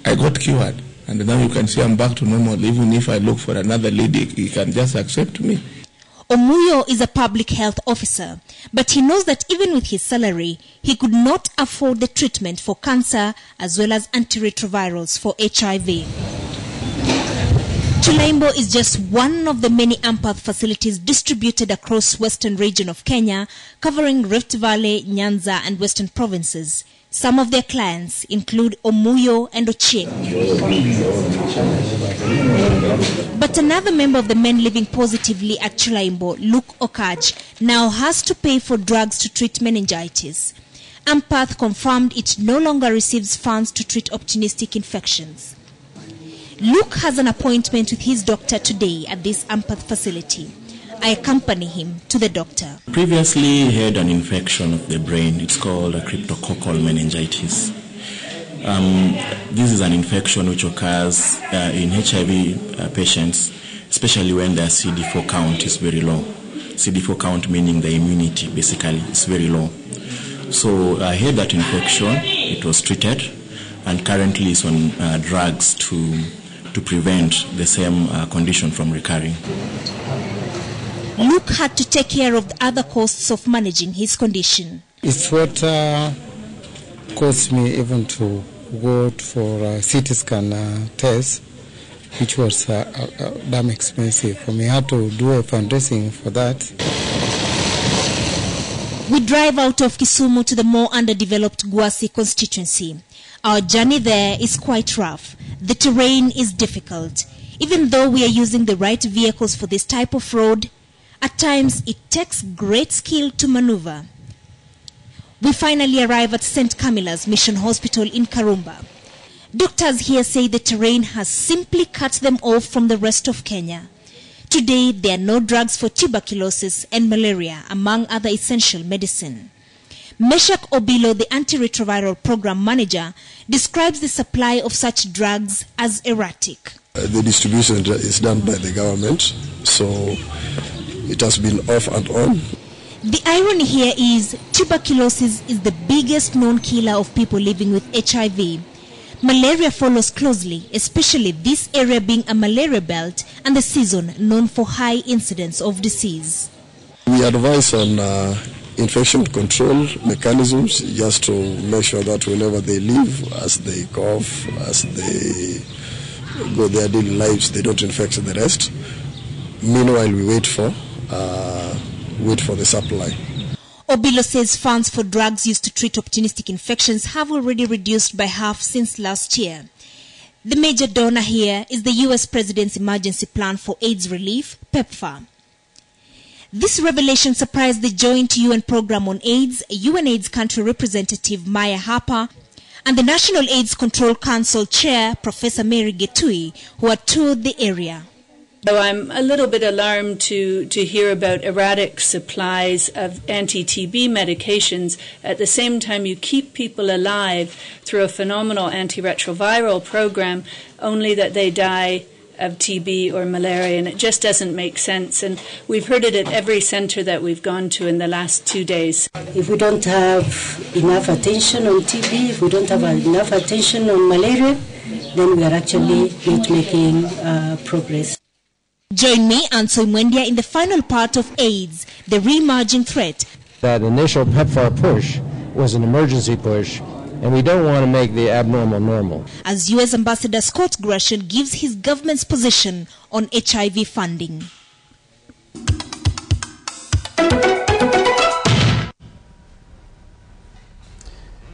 I got cured. And now you can see I'm back to normal. Even if I look for another lady, he can just accept me. Omuyo is a public health officer, but he knows that even with his salary, he could not afford the treatment for cancer as well as antiretrovirals for HIV. Chulaimbo is just one of the many Ampath facilities distributed across western region of Kenya, covering Rift Valley, Nyanza and western provinces. Some of their clients include Omuyo and Ochieng. But another member of the Men Living Positively at Chulaimbo, Luke Okaj, now has to pay for drugs to treat meningitis. Ampath confirmed it no longer receives funds to treat opportunistic infections. Luke has an appointment with his doctor today at this Ampath facility. I accompany him to the doctor. Previously he had an infection of the brain. It's called a cryptococcal meningitis. This is an infection which occurs in HIV patients, especially when their CD4 count is very low. CD4 count meaning the immunity basically is very low. So I had that infection, it was treated, and currently is on drugs to prevent the same condition from recurring. Luke had to take care of the other costs of managing his condition. It's what caused me even to go for a CT scan test, which was damn expensive for me. I had to do a fundraising for that. We drive out of Kisumu to the more underdeveloped Gwasi constituency. Our journey there is quite rough. The terrain is difficult. Even though we are using the right vehicles for this type of road, at times it takes great skill to maneuver. We finally arrive at St. Camilla's Mission Hospital in Karumba. Doctors here say the terrain has simply cut them off from the rest of Kenya. Today, there are no drugs for tuberculosis and malaria, among other essential medicine. Meshak Obilo, the antiretroviral program manager, describes the supply of such drugs as erratic. The distribution is done by the government, so it has been off and on. The irony here is tuberculosis is the biggest known killer of people living with HIV. Malaria follows closely, especially this area being a malaria belt and the season known for high incidence of disease. We advise on infection control mechanisms just to make sure that whenever they live, as they cough, as they go their daily lives, they don't infect the rest. Meanwhile, we wait for the supply. Obilo says funds for drugs used to treat opportunistic infections have already reduced by half since last year. The major donor here is the US President's Emergency Plan for AIDS Relief, PEPFAR. This revelation surprised the Joint UN Program on AIDS, UNAIDS country representative Maya Harper, and the National AIDS Control Council chair, Professor Mary Getui, who had toured the area. So I'm a little bit alarmed to hear about erratic supplies of anti-TB medications. At the same time, you keep people alive through a phenomenal antiretroviral program, only that they die of TB or malaria, and it just doesn't make sense. And we've heard it at every center that we've gone to in the last 2 days. If we don't have enough attention on TB, if we don't have enough attention on malaria, then we are actually not making progress. Join me, Anso Mwendia, in the final part of AIDS, the re-emerging threat. That initial PEPFAR push was an emergency push, and we don't want to make the abnormal normal. As U.S. Ambassador Scott Gratian gives his government's position on HIV funding.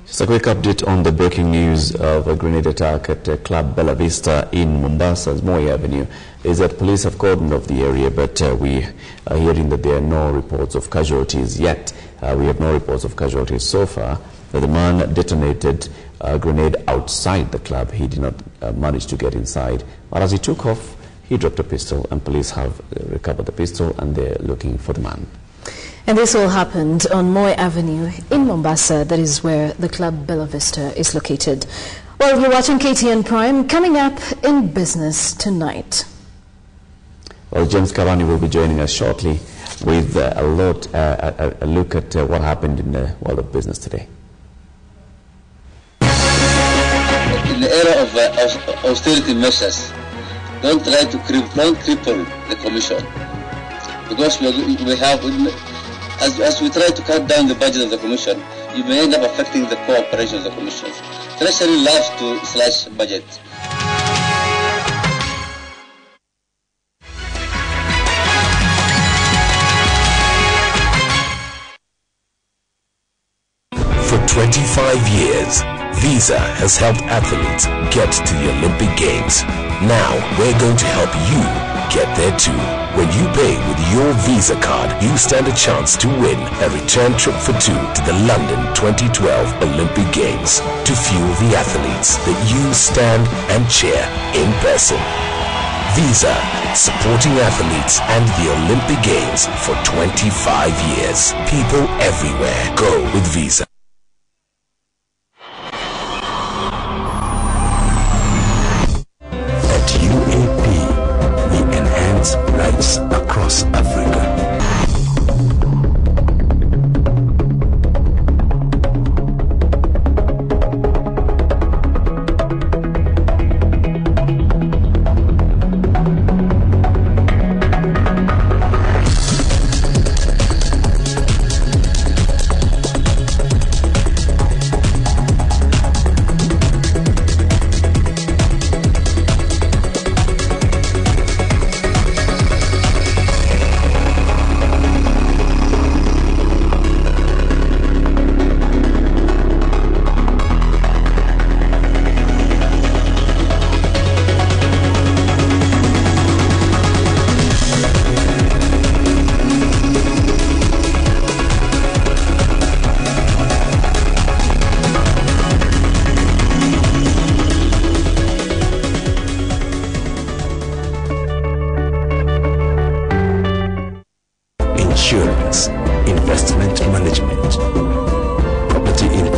Just a quick update on the breaking news of a grenade attack at Club Bella Vista in Mombasa's Moi Avenue. Is that police have cordoned off the area, but we are hearing that there are no reports of casualties yet. We have no reports of casualties so far. The man detonated a grenade outside the club. He did not manage to get inside. But as he took off, he dropped a pistol, and police have recovered the pistol, and they're looking for the man. And this all happened on Moi Avenue in Mombasa. That is where the Club Bella Vista is located. Well, you're watching KTN Prime. Coming up in business tonight. Well, James Karani will be joining us shortly with a look at what happened in the world of business today. In the era of austerity measures, don't try to cripple the commission, because we have, as we try to cut down the budget of the commission, you may end up affecting the cooperation of the commission. Treasury loves to slash budget. For 25 years, Visa has helped athletes get to the Olympic Games. Now, we're going to help you get there too. When you pay with your Visa card, you stand a chance to win a return trip for two to the London 2012 Olympic Games to fuel the athletes that you stand and cheer in person. Visa, supporting athletes and the Olympic Games for 25 years. People everywhere go with Visa. Rights across Africa.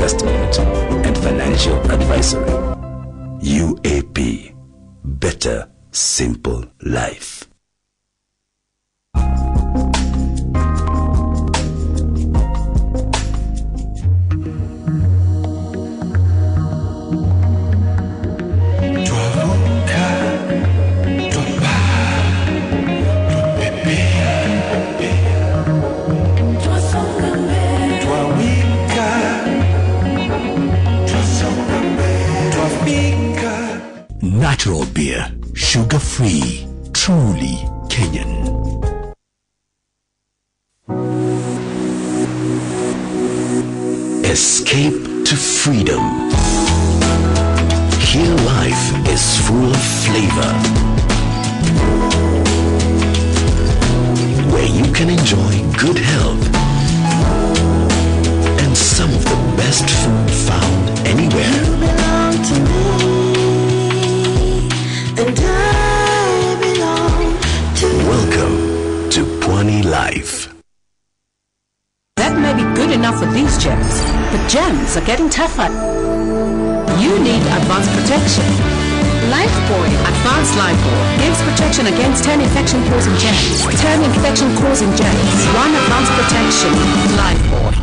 investment and financial advisory. UAP. Better, simple life. Natural beer, sugar-free, truly Kenyan. Escape to freedom. Here life is full of flavor, where you can enjoy good health and some of the best food found anywhere. You belong to me. And I belong to Welcome to Pwani Life. That may be good enough for these gems, but gems are getting tougher. You need advanced protection. Lifebuoy Advanced Lifebuoy gives protection against 10 infection-causing germs. 10 infection-causing germs. 1 advanced protection. Lifebuoy.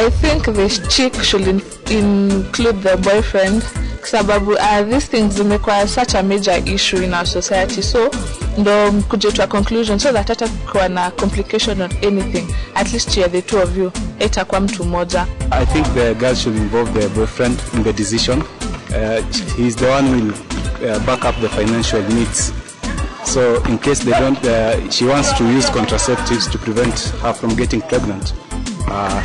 I think this chick should include the boyfriend sababu these things zimekuwa such a major issue in our society, so ndo mkuje to a conclusion so that hata kuwa na complication on anything, at least you are the two of you, itakuwa mtu mmoja. I think the girl should involve the boyfriend in the decision. He's the one who will back up the financial needs. So in case they don't, she wants to use contraceptives to prevent her from getting pregnant.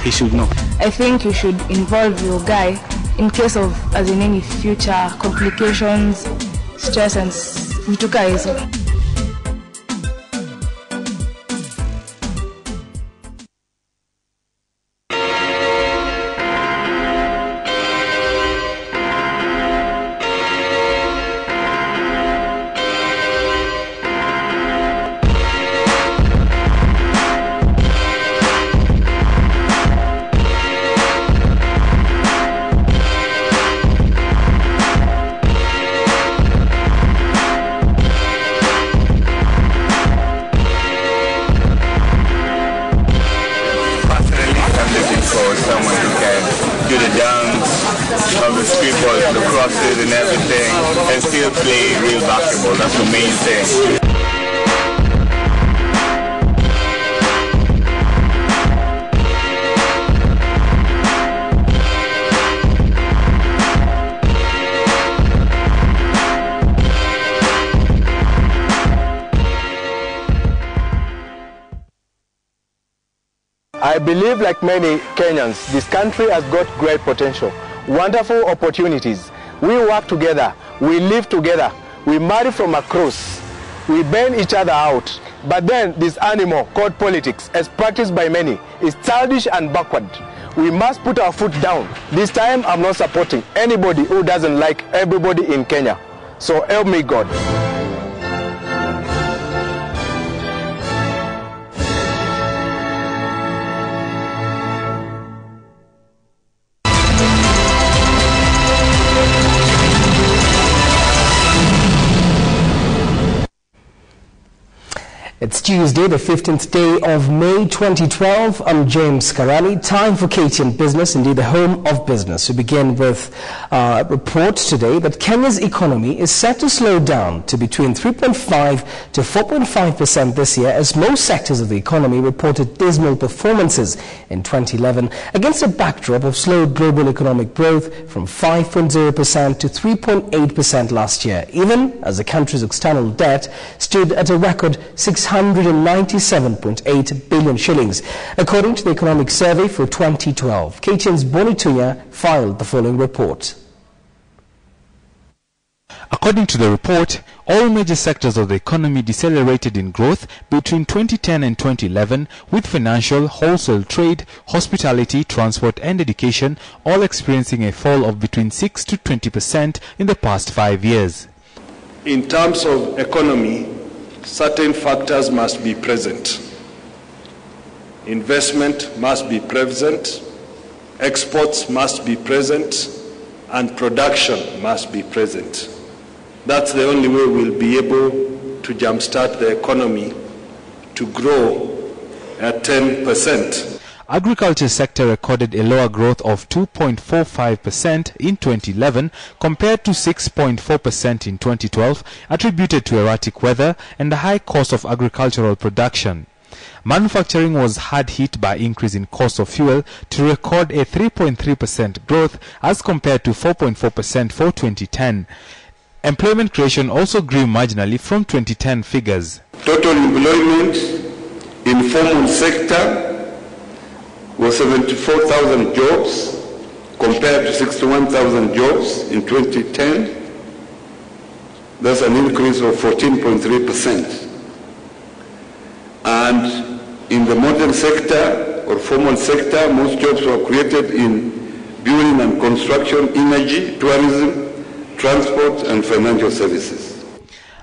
He should know. I think you should involve your guy in case of as in any future complications, stress and vitu kama hizo. And everything, and still play real basketball. That's the main thing. I believe, like many Kenyans, this country has got great potential, wonderful opportunities. We work together, we live together, we marry from across, we burn each other out. But then this animal called politics, as practiced by many, is childish and backward. We must put our foot down. This time I'm not supporting anybody who doesn't like everybody in Kenya. So help me God. It's Tuesday, the 15th day of May 2012. I'm James Karani. Time for KTN Business, indeed the home of business. We begin with a report today that Kenya's economy is set to slow down to between 3.5 to 4.5% this year, as most sectors of the economy reported dismal performances in 2011 against a backdrop of slowed global economic growth from 5.0% to 3.8% last year, even as the country's external debt stood at a record 697.8 billion shillings, according to the Economic Survey for 2012. KTN's Boni Tunya filed the following report. According to the report, all major sectors of the economy decelerated in growth between 2010 and 2011, with financial, wholesale trade, hospitality, transport and education all experiencing a fall of between 6 to 20% in the past 5 years. In terms of economy, certain factors must be present. Investment must be present, exports must be present, and production must be present. That's the only way we'll be able to jumpstart the economy to grow at 10%. Agriculture sector recorded a lower growth of 2.45% in 2011 compared to 6.4% in 2012, attributed to erratic weather and the high cost of agricultural production. Manufacturing was hard hit by increase in cost of fuel to record a 3.3% growth as compared to 4.4% for 2010. Employment creation also grew marginally from 2010 figures. Total employment in formal sector was 74,000 jobs compared to 61,000 jobs in 2010. That's an increase of 14.3%. And in the modern sector or formal sector, most jobs were created in building and construction, energy, tourism, transport and financial services.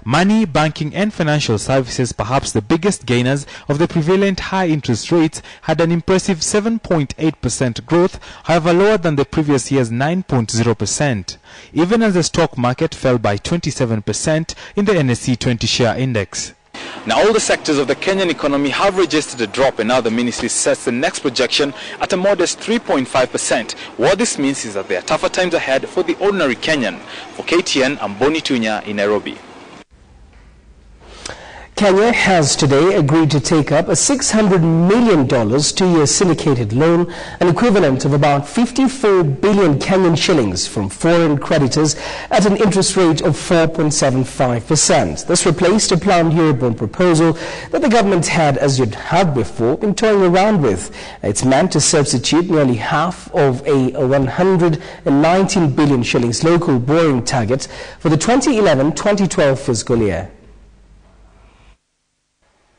Money, banking and financial services, perhaps the biggest gainers of the prevalent high interest rates, had an impressive 7.8% growth, however lower than the previous year's 9.0%, even as the stock market fell by 27% in the NSE 20 share index. Now, all the sectors of the Kenyan economy have registered a drop, and now the ministry sets the next projection at a modest 3.5%. What this means is that there are tougher times ahead for the ordinary Kenyan. For KTN, I'm Boni Tunya in Nairobi. Kenya has today agreed to take up a $600 million two-year syndicated loan, an equivalent of about 54 billion Kenyan shillings from foreign creditors at an interest rate of 4.75%. This replaced a planned Eurobond proposal that the government had, as you'd had before, been toying around with. It's meant to substitute nearly half of a 119 billion shillings local borrowing target for the 2011-2012 fiscal year.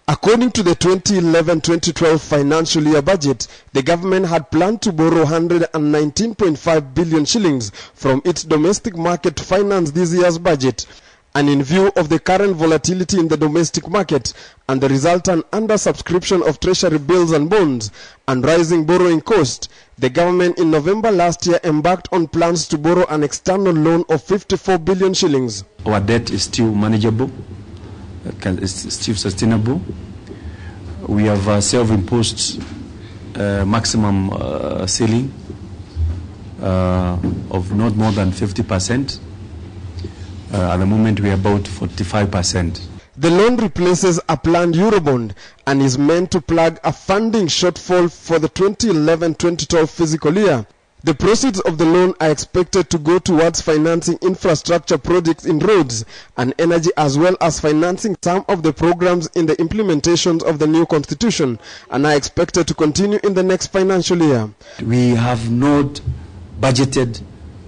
According to the 2011-2012 financial year budget, the government had planned to borrow 119.5 billion shillings from its domestic market to finance this year's budget. And in view of the current volatility in the domestic market and the resultant undersubscription of treasury bills and bonds and rising borrowing costs, the government in November last year embarked on plans to borrow an external loan of 54 billion shillings. Our debt is still manageable. It's still sustainable. We have self-imposed maximum ceiling of not more than 50%. At the moment, we are about 45%. The loan replaces a planned Eurobond and is meant to plug a funding shortfall for the 2011-2012 fiscal year. The proceeds of the loan are expected to go towards financing infrastructure projects in roads and energy, as well as financing some of the programs in the implementations of the new constitution, and are expected to continue in the next financial year. We have not budgeted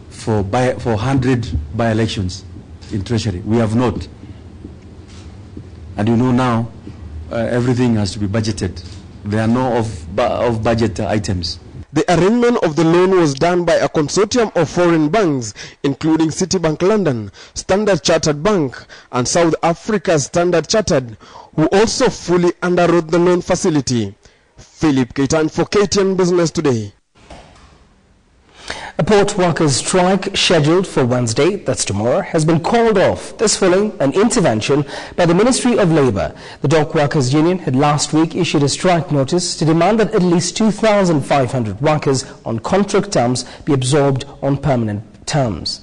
for 100 by-elections in Treasury. We have not. And you know now, everything has to be budgeted. There are no off-budget items. The arrangement of the loan was done by a consortium of foreign banks, including Citibank London, Standard Chartered Bank, and South Africa's Standard Chartered, who also fully underwrote the loan facility. Philip Keitan for KTN Business Today. A port workers' strike scheduled for Wednesday, that's tomorrow, has been called off. This following an intervention by the Ministry of Labour. The Dock Workers Union had last week issued a strike notice to demand that at least 2,500 workers on contract terms be absorbed on permanent terms.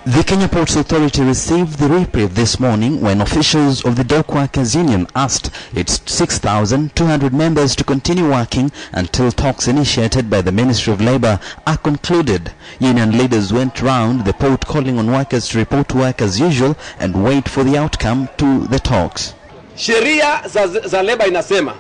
The Kenya Ports Authority received the reprieve this morning when officials of the Dock Workers Union asked its 6,200 members to continue working until talks initiated by the Ministry of Labour are concluded. Union leaders went round the port calling on workers to report to work as usual and wait for the outcome to the talks. Sheria za Labour inasema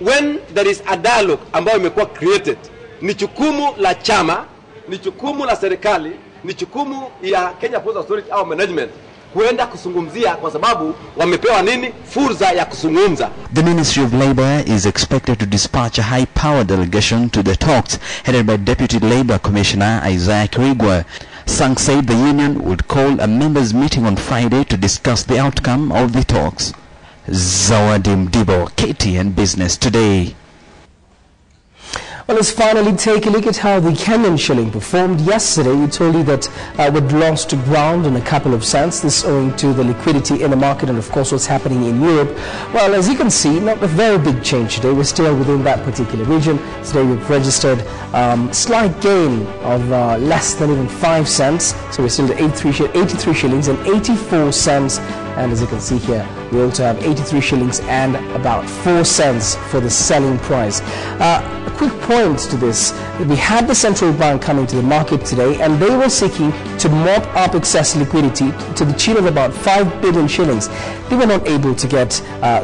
when there is a dialogue ambayo imekuwa created, ni jukumu la chama, ni jukumu la serikali ni jukumu ya Kenya Ports Authority au management kuenda kuzungumzia, kwa sababu wamepewa nini, fursa ya kuzungumza. The Ministry of Labour is expected to dispatch a high-power delegation to the talks headed by Deputy Labour Commissioner Isaac Rigwa. Sang said the union would call a members' meeting on Friday to discuss the outcome of the talks. Zawadi Mdibo, KTN Business Today. Well, let's finally take a look at how the Kenyan shilling performed yesterday. We told you that we'd lost ground in a couple of cents, this owing to the liquidity in the market and of course what's happening in Europe. Well, as you can see, not a very big change today. We're still within that particular region. Today we've registered slight gain of less than even 5 cents. So we're still at 83 shillings and 84 cents. And as you can see here, we also have 83 shillings and about 4 cents for the selling price. A quick point to this, we had the central bank coming to the market today and they were seeking to mop up excess liquidity to the tune of about 5 billion shillings. They were not able to get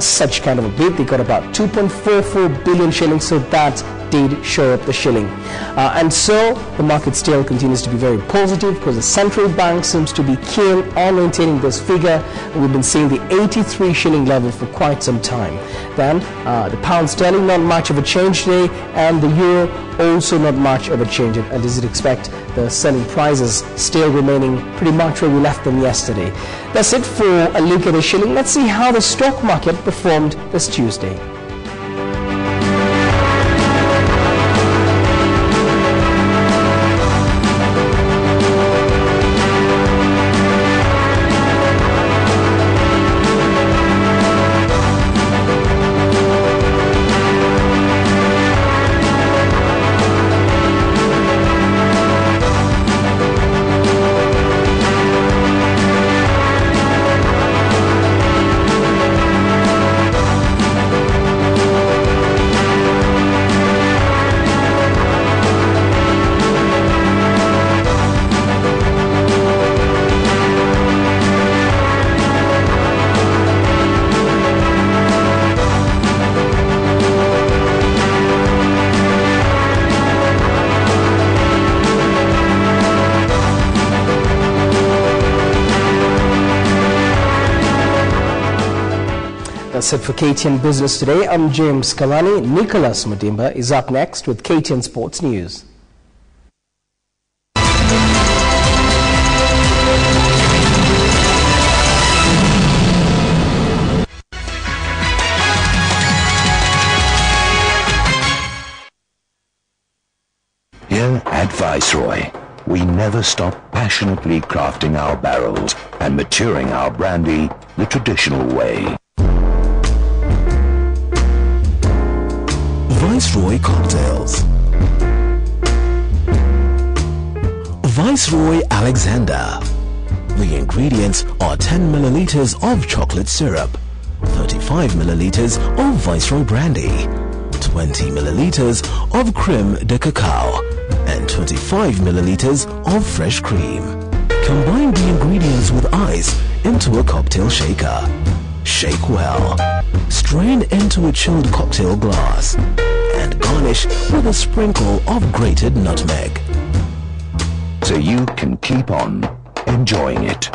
such kind of a bid. They got about 2.44 billion shillings, so that did show up the shilling. And so the market still continues to be very positive because the central bank seems to be keen on maintaining this figure. We've been seeing the 83 shilling level for quite some time. Then the pound sterling, not much of a change today, and the euro also not much of a change. And as you'd expect, the selling prices still remaining pretty much where we left them yesterday. That's it for a look at the shilling. Let's see how the stock market performed this Tuesday. That's it for KTN Business Today. I'm James Kalani. Nicholas Mudimba is up next with KTN Sports News. Here at Viceroy, we never stop passionately crafting our barrels and maturing our brandy the traditional way. Viceroy Cocktails. Viceroy Alexander. The ingredients are 10 milliliters of chocolate syrup, 35 milliliters of Viceroy brandy, 20 milliliters of creme de cacao, and 25 milliliters of fresh cream. Combine the ingredients with ice into a cocktail shaker. Shake well. Strain into a chilled cocktail glass and garnish with a sprinkle of grated nutmeg. So you can keep on enjoying it.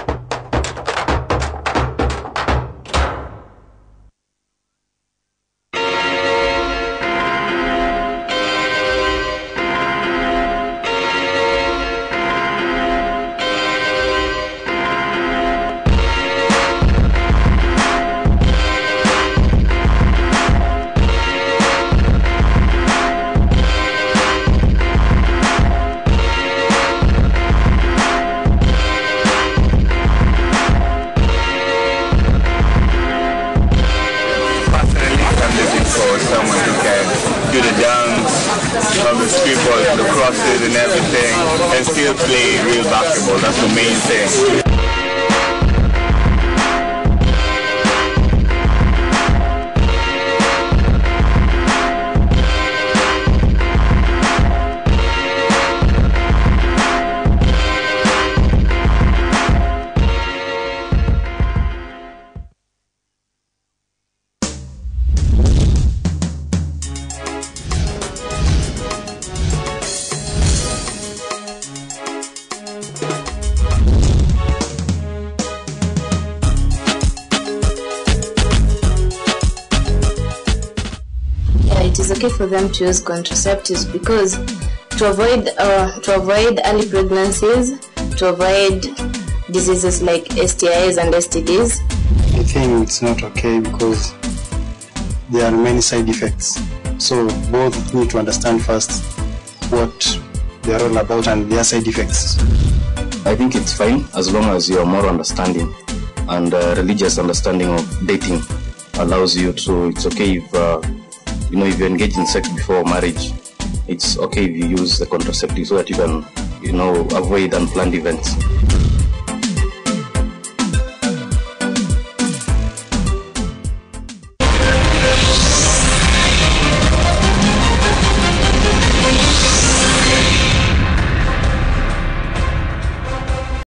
The crosses and everything, and still play real basketball. That's the main thing. it is okay for them to use contraceptives, because to avoid early pregnancies, to avoid diseases like STIs and STDs. I think it's not okay because there are many side effects. So both need to understand first what they are all about and their side effects. I think it's fine as long as you are more understanding, and religious understanding of dating allows you to. It's okay if if you engage in sex before marriage. It's okay if you use the contraceptive so that you can avoid unplanned events.